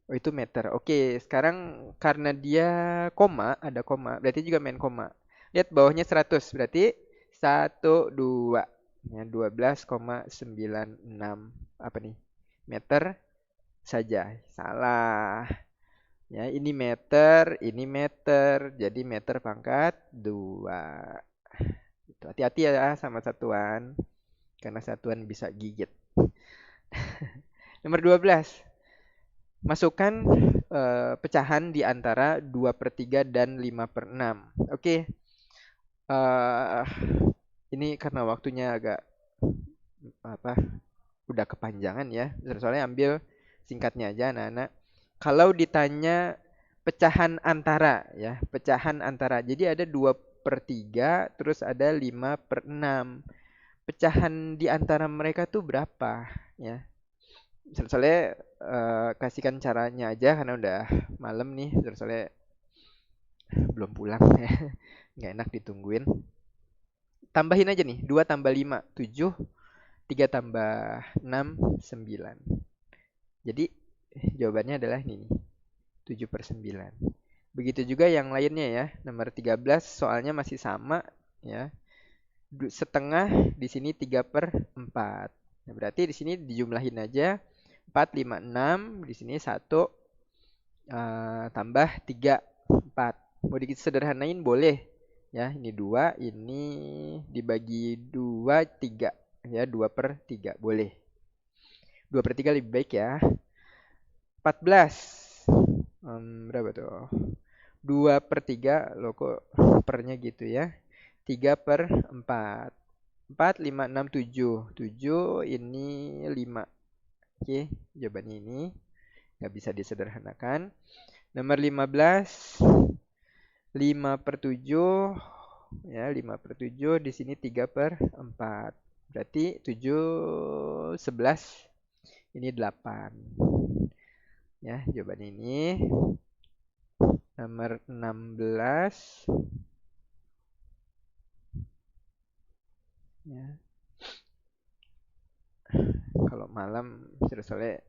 S1: Oh, itu meter. Oke, sekarang karena dia koma, ada koma, berarti juga main koma. Lihat bawahnya 100, berarti 1, 2. Ya, 12,96 apa nih? Meter saja. Salah. Ya, ini meter, ini meter. Jadi meter pangkat 2. Itu hati-hati ya sama satuan, karena satuan bisa gigit. Nomor 12. Masukkan pecahan di antara 2/3 dan 5/6. Oke. Ini karena waktunya agak udah kepanjangan ya. Soalnya ambil singkatnya aja anak-anak. Kalau ditanya pecahan antara ya, pecahan antara. Jadi ada 2/3 terus ada 5/6. Pecahan di antara mereka tuh berapa ya? Soalnya kasihkan caranya aja karena udah malam nih. Soalnya belum pulang ya. Nggak enak ditungguin. Tambahin aja nih. 2 tambah 5, 7. 3 tambah 6, 9. Jadi jawabannya adalah ini nih. 7/9. Begitu juga yang lainnya ya. Nomor 13 soalnya masih sama ya. Setengah di sini 3/4. Nah, berarti di sini dijumlahin aja. 4, 5, 6. Di sini 1 tambah 3, 4. Mau disederhanain boleh. Ya, ini 2, ini dibagi 2, 3. Ya, 2/3 boleh. 2/3 lebih baik ya. 14. Berapa tuh? 2/3 loh kok pernya gitu ya. 3/4. 4, 5, 6, 7. 7 ini 5. Oke, jawabannya ini. Nggak bisa disederhanakan. Nomor 15. 5/7. Ya, 5/7 di sini 3/4. Berarti 7, 11. Ini 8. Ya, jawabannya ini. Nomor 16. Ya. Kalau malam soalnya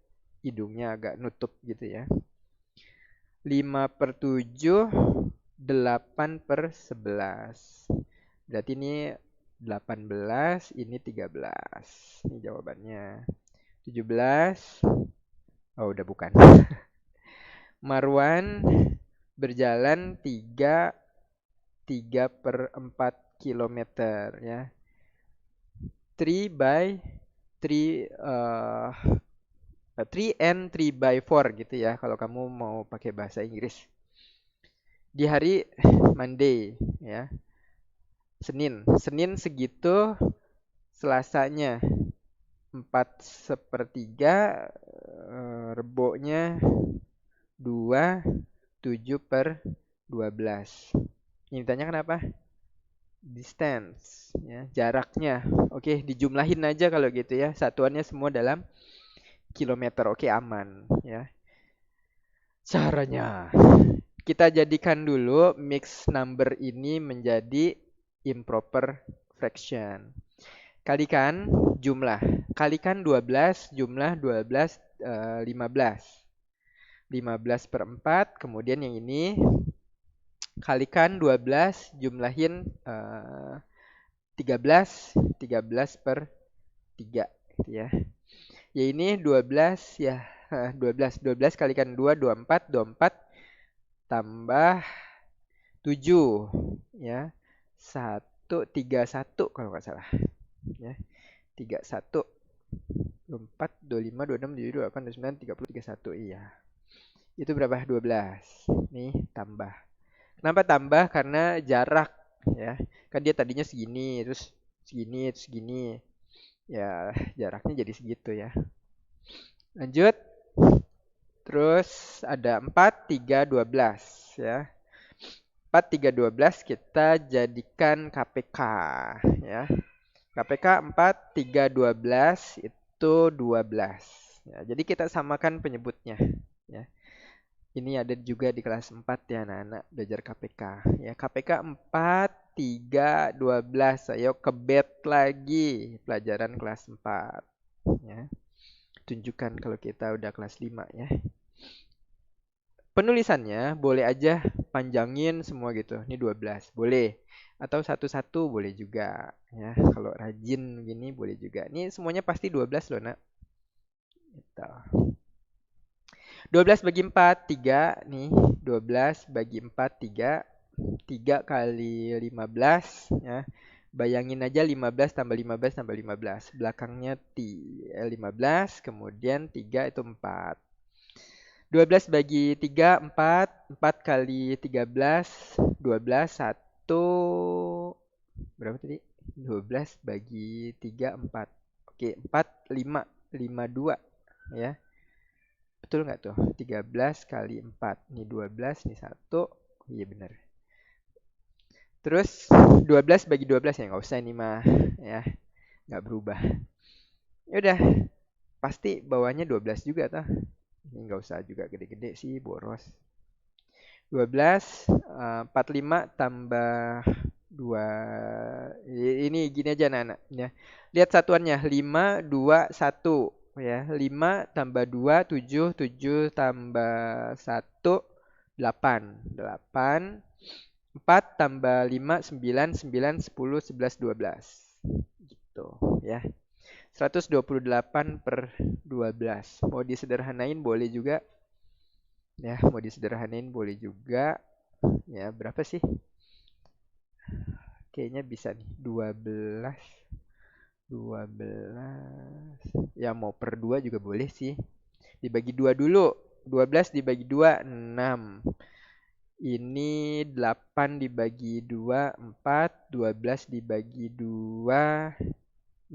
S1: hidungnya agak nutup gitu ya. 5/7, 8/11. Berarti ini 18, ini 13. Ini jawabannya. 17. Oh, udah bukan. Marwan berjalan 3/4 kilometer ya. 3 and 3/4 gitu ya kalau kamu mau pakai bahasa Inggris. Di hari Monday ya. Senin segitu, Selasanya 4/3, Rebonya 2, 7/12. Ini ditanya kenapa? Distance ya, jaraknya. Oke, dijumlahin aja kalau gitu ya. Satuannya semua dalam kilometer. Oke, aman ya. Caranya kita jadikan dulu mixed number ini menjadi improper fraction. Kalikan jumlah. Kalikan 12, jumlah 12, 15. 15/4, kemudian yang ini kalikan 12, jumlahin 13, 13/3 gitu ya. Ya ini 12 ya, 12 kalikan 2, 24, 24. tambah 7 ya. 131 kalau nggak salah ya. 31 24 25 26 27 28 29 30 31 iya. Itu berapa? 12. Nih tambah. Kenapa tambah? Karena jarak ya. Kan dia tadinya segini, terus segini, terus segini. Ya, jaraknya jadi segitu ya. Lanjut. Terus ada 4 3 12 ya. 4 3 12 kita jadikan KPK ya. KPK 4 3 12 itu 12. Ya, jadi kita samakan penyebutnya ya. Ini ada juga di kelas 4 ya anak-anak belajar KPK. Ya, KPK 4 3 12. Ayo kebet lagi pelajaran kelas 4 ya. Tunjukkan kalau kita udah kelas 5 ya. Penulisannya boleh aja panjangin semua gitu. Ini 12, boleh. Atau satu-satu boleh juga ya. Kalau rajin gini boleh juga. Ini semuanya pasti 12 loh, Nak. Gitu. 12 bagi 4, 3 nih. 12 bagi 4, 3. 3 kali 15 ya. Bayangin aja 15 tambah 15 tambah 15. Belakangnya 15, kemudian 3 itu 4. 12 bagi 3, 4. 4 kali 13, 12, 1. Berapa tadi? 12 bagi 3, 4. Oke, 4, 5. 5, 2. Ya. Betul nggak tuh? 13 kali 4. Ini 12, ini 1. Iya benar. Terus 12 bagi 12 ya nggak usah ini mah. Ya, nggak berubah. Yaudah, pasti bawahnya 12 juga tuh. Ini nggak usah juga gede-gede sih, boros. 12, 45 tambah 2. Ini gini aja anak-anak ya. Lihat satuannya 5, 2, 1 ya. 5 tambah 2, 7, 7 tambah 1, 8. 8, 4 tambah 5, 9, 9, 10, 11, 12. Gitu ya. 128 per 12. Mau disederhanain boleh juga. Ya, mau disederhanain boleh juga. Ya, berapa sih? Kayaknya bisa nih. 12. 12. Ya, mau per 2 juga boleh sih. Dibagi 2 dulu. 12 dibagi 2, 6. Ini 8 dibagi 2, 4. 12 dibagi 2,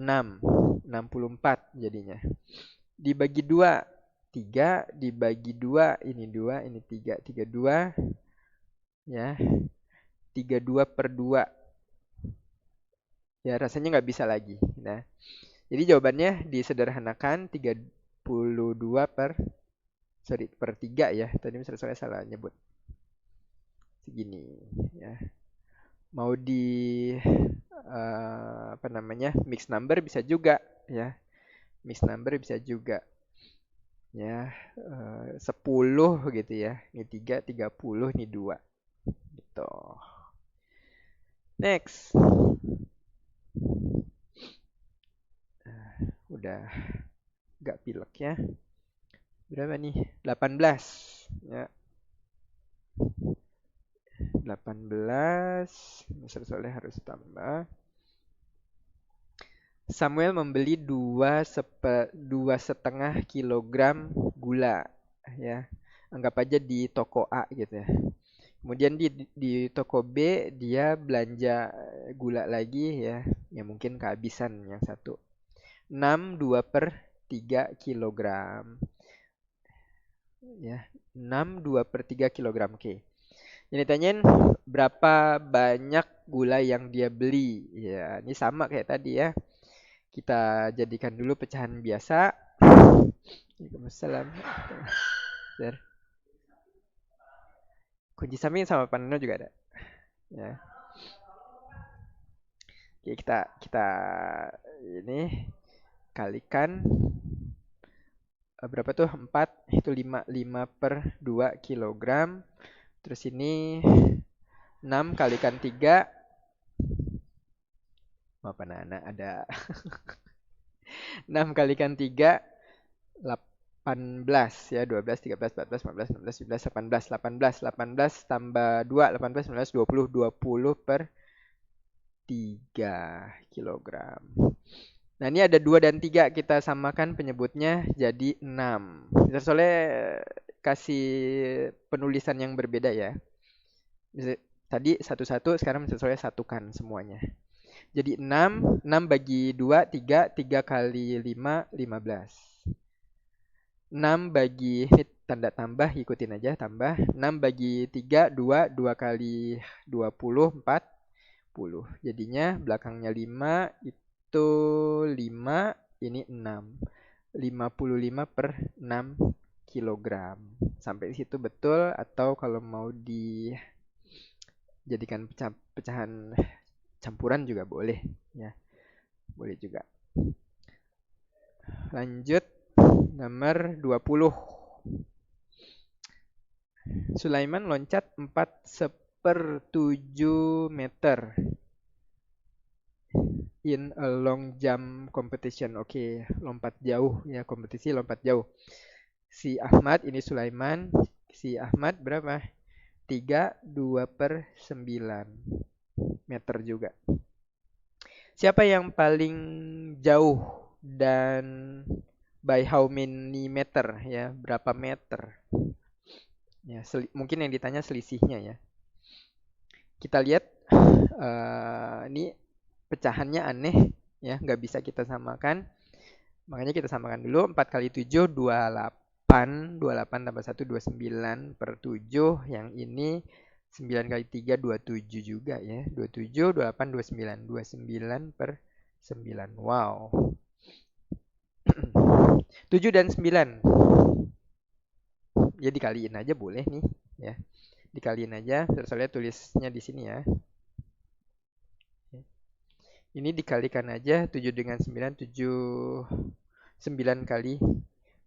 S1: 6. 64 jadinya. Dibagi 2, 3 dibagi 2, ini 2, ini 3, 32 ya. 32 per 2. Ya, rasanya nggak bisa lagi. Nah, jadi jawabannya disederhanakan 32 per 3 ya. Tadi saya salah nyebut. Segini ya. Mau di apa namanya? Mix number bisa juga ya. Mix number bisa juga. Ya, 10 gitu ya. Ini 3, 30, ini 2. Gitu. Next. Udah gak pilek ya. Berapa nih? 18. Ya. 18. Mister Soleh harus tambah. Samuel membeli 2,5 kilogram gula ya. Anggap aja di toko A gitu ya. Kemudian di toko B dia belanja gula lagi ya. Ya mungkin kehabisan yang satu. 6 2 per 3 kilogram. Ya, 6 2 per 3 kilogram. Oke. Ini tanyain berapa banyak gula yang dia beli. Ya, ini sama kayak tadi ya. Kita jadikan dulu pecahan biasa. Waalaikumsalam. Bentar. Kunci samping sama panino juga ada. Ya. Oke, kita ini kalikan berapa tuh? 4 itu 5 per 2 kilogram. Terus ini 6 kalikan 3. Maaf anak-anak ada 6 kalikan 3 ya, 12, 13, 14, 15, 16, 17, 18, 18, 18 tambah 2, 18, 19, 20, 20 per 3 kilogram. Nah, ini ada 2 dan 3, kita samakan penyebutnya jadi 6. Kita soalnya kasih penulisan yang berbeda ya. Tadi satu-satu, sekarang saya satukan semuanya. Jadi 6, 6 bagi 2, 3, 3 kali 5, 15. 6 bagi, ini tanda tambah, ikutin aja, tambah. 6 bagi 3, 2, 2 kali 20, 40. Jadinya belakangnya 5, itu 5, ini 6. 55 per 6 kilogram. Sampai situ betul, atau kalau mau dijadikan pecahan campuran juga boleh ya. Boleh juga. Lanjut nomor 20. Sulaiman loncat 4/7 meter in a long jump competition. Oke, lompat jauh ya, kompetisi lompat jauh. Si Ahmad, ini Sulaiman, si Ahmad berapa? 32/9 meter juga. Siapa yang paling jauh dan by how many meter ya, berapa meter? Ya, mungkin yang ditanya selisihnya ya. Kita lihat ini pecahannya aneh ya, nggak bisa kita samakan. Makanya kita samakan dulu. 4 kali 7, 28. 28 tambah 1, 29 per 7. Yang ini 9 kali 3, 27 juga ya. 27, 28, 29. 29 per 9. Wow. 7 dan 9. Ya dikaliin aja boleh nih ya. Dikaliin aja. Soalnya tulisnya di sini ya. Ini dikalikan aja 7 dengan 9, 7 9 kali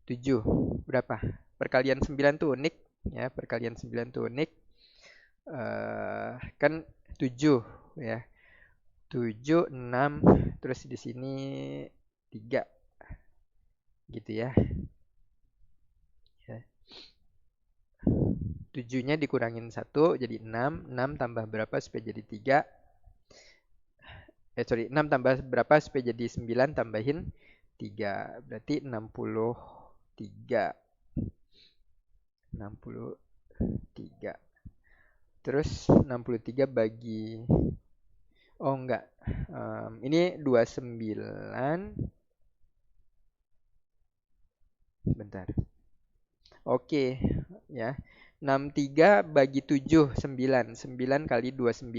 S1: 7 berapa? Perkalian 9 tuh unik ya, perkalian 9 tuh unik. Kan 7 ya. 7 6 terus di sini 3 gitu ya. 7-nya dikurangin 1 jadi 6. 6 tambah berapa supaya jadi 3? 6 tambah berapa supaya jadi 9, tambahin 3. Berarti 63. 63. Terus 63 bagi, oh enggak, ini 29. Bentar. Oke ya. 63 bagi 7, 9. 9 kali 29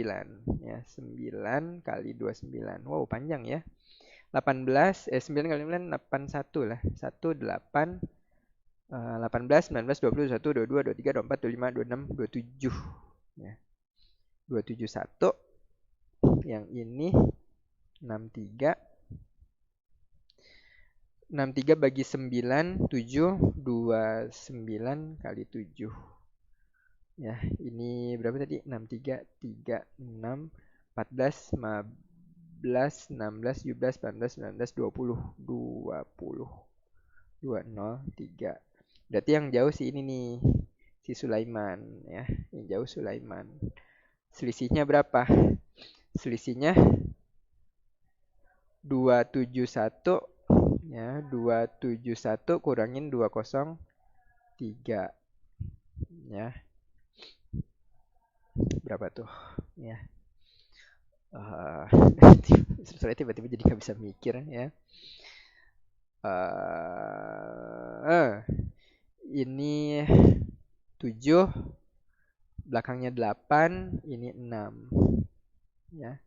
S1: ya. 9 kali 29. Wow, panjang ya. 18, 9 kali 9, 81 lah. 1, 8, 18, 19, 20, 21, 22, 23, 24, 25, 26, 27 ya. 271. Yang ini 63. 63 bagi 9, 7, 29 kali 7. Ya, ini berapa tadi? 63, 3, 6, 14, 15, 16, 17, 18, 19, 20, 20, 20, 3. Berarti yang jauh si ini nih, si Sulaiman ya. Yang jauh Sulaiman. Selisihnya berapa? Selisihnya 271 ya, 271 kurangin 203 ya. Berapa tuh ya? Saya tiba-tiba jadi nggak bisa mikir ya. Ini 7, belakangnya 8, ini 6 ya.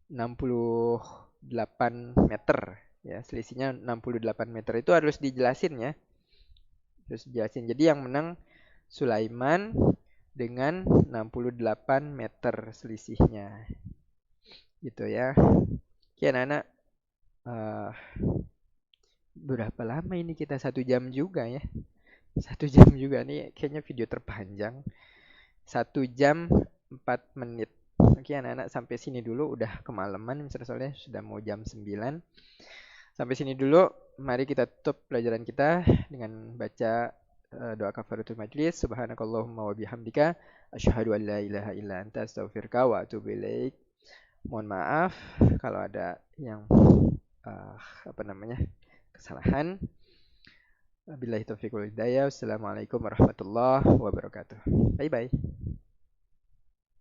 S1: 68 meter ya, selisihnya 68 meter. Itu harus dijelasin ya. Terus dijelasin. Jadi yang menang Sulaiman dengan 68 meter selisihnya. Gitu ya. Oke anak-anak, berapa lama ini kita? 1 jam juga ya. 1 jam juga nih, kayaknya video terpanjang. 1 jam 4 menit. Oke anak-anak, sampai sini dulu, udah kemalaman soalnya sudah mau jam 9. Sampai sini dulu. Mari kita tutup pelajaran kita dengan baca doa kafaratul majlis. Subhanakallahumma wa bihamdika asyhadu an la ilaha illa anta astaghfiruka wa atubu ilaik. Mohon maaf kalau ada yang uh, apa namanya kesalahan. Billahi taufiq wal hidayah. Wassalamualaikum warahmatullahi wabarakatuh. Bye bye.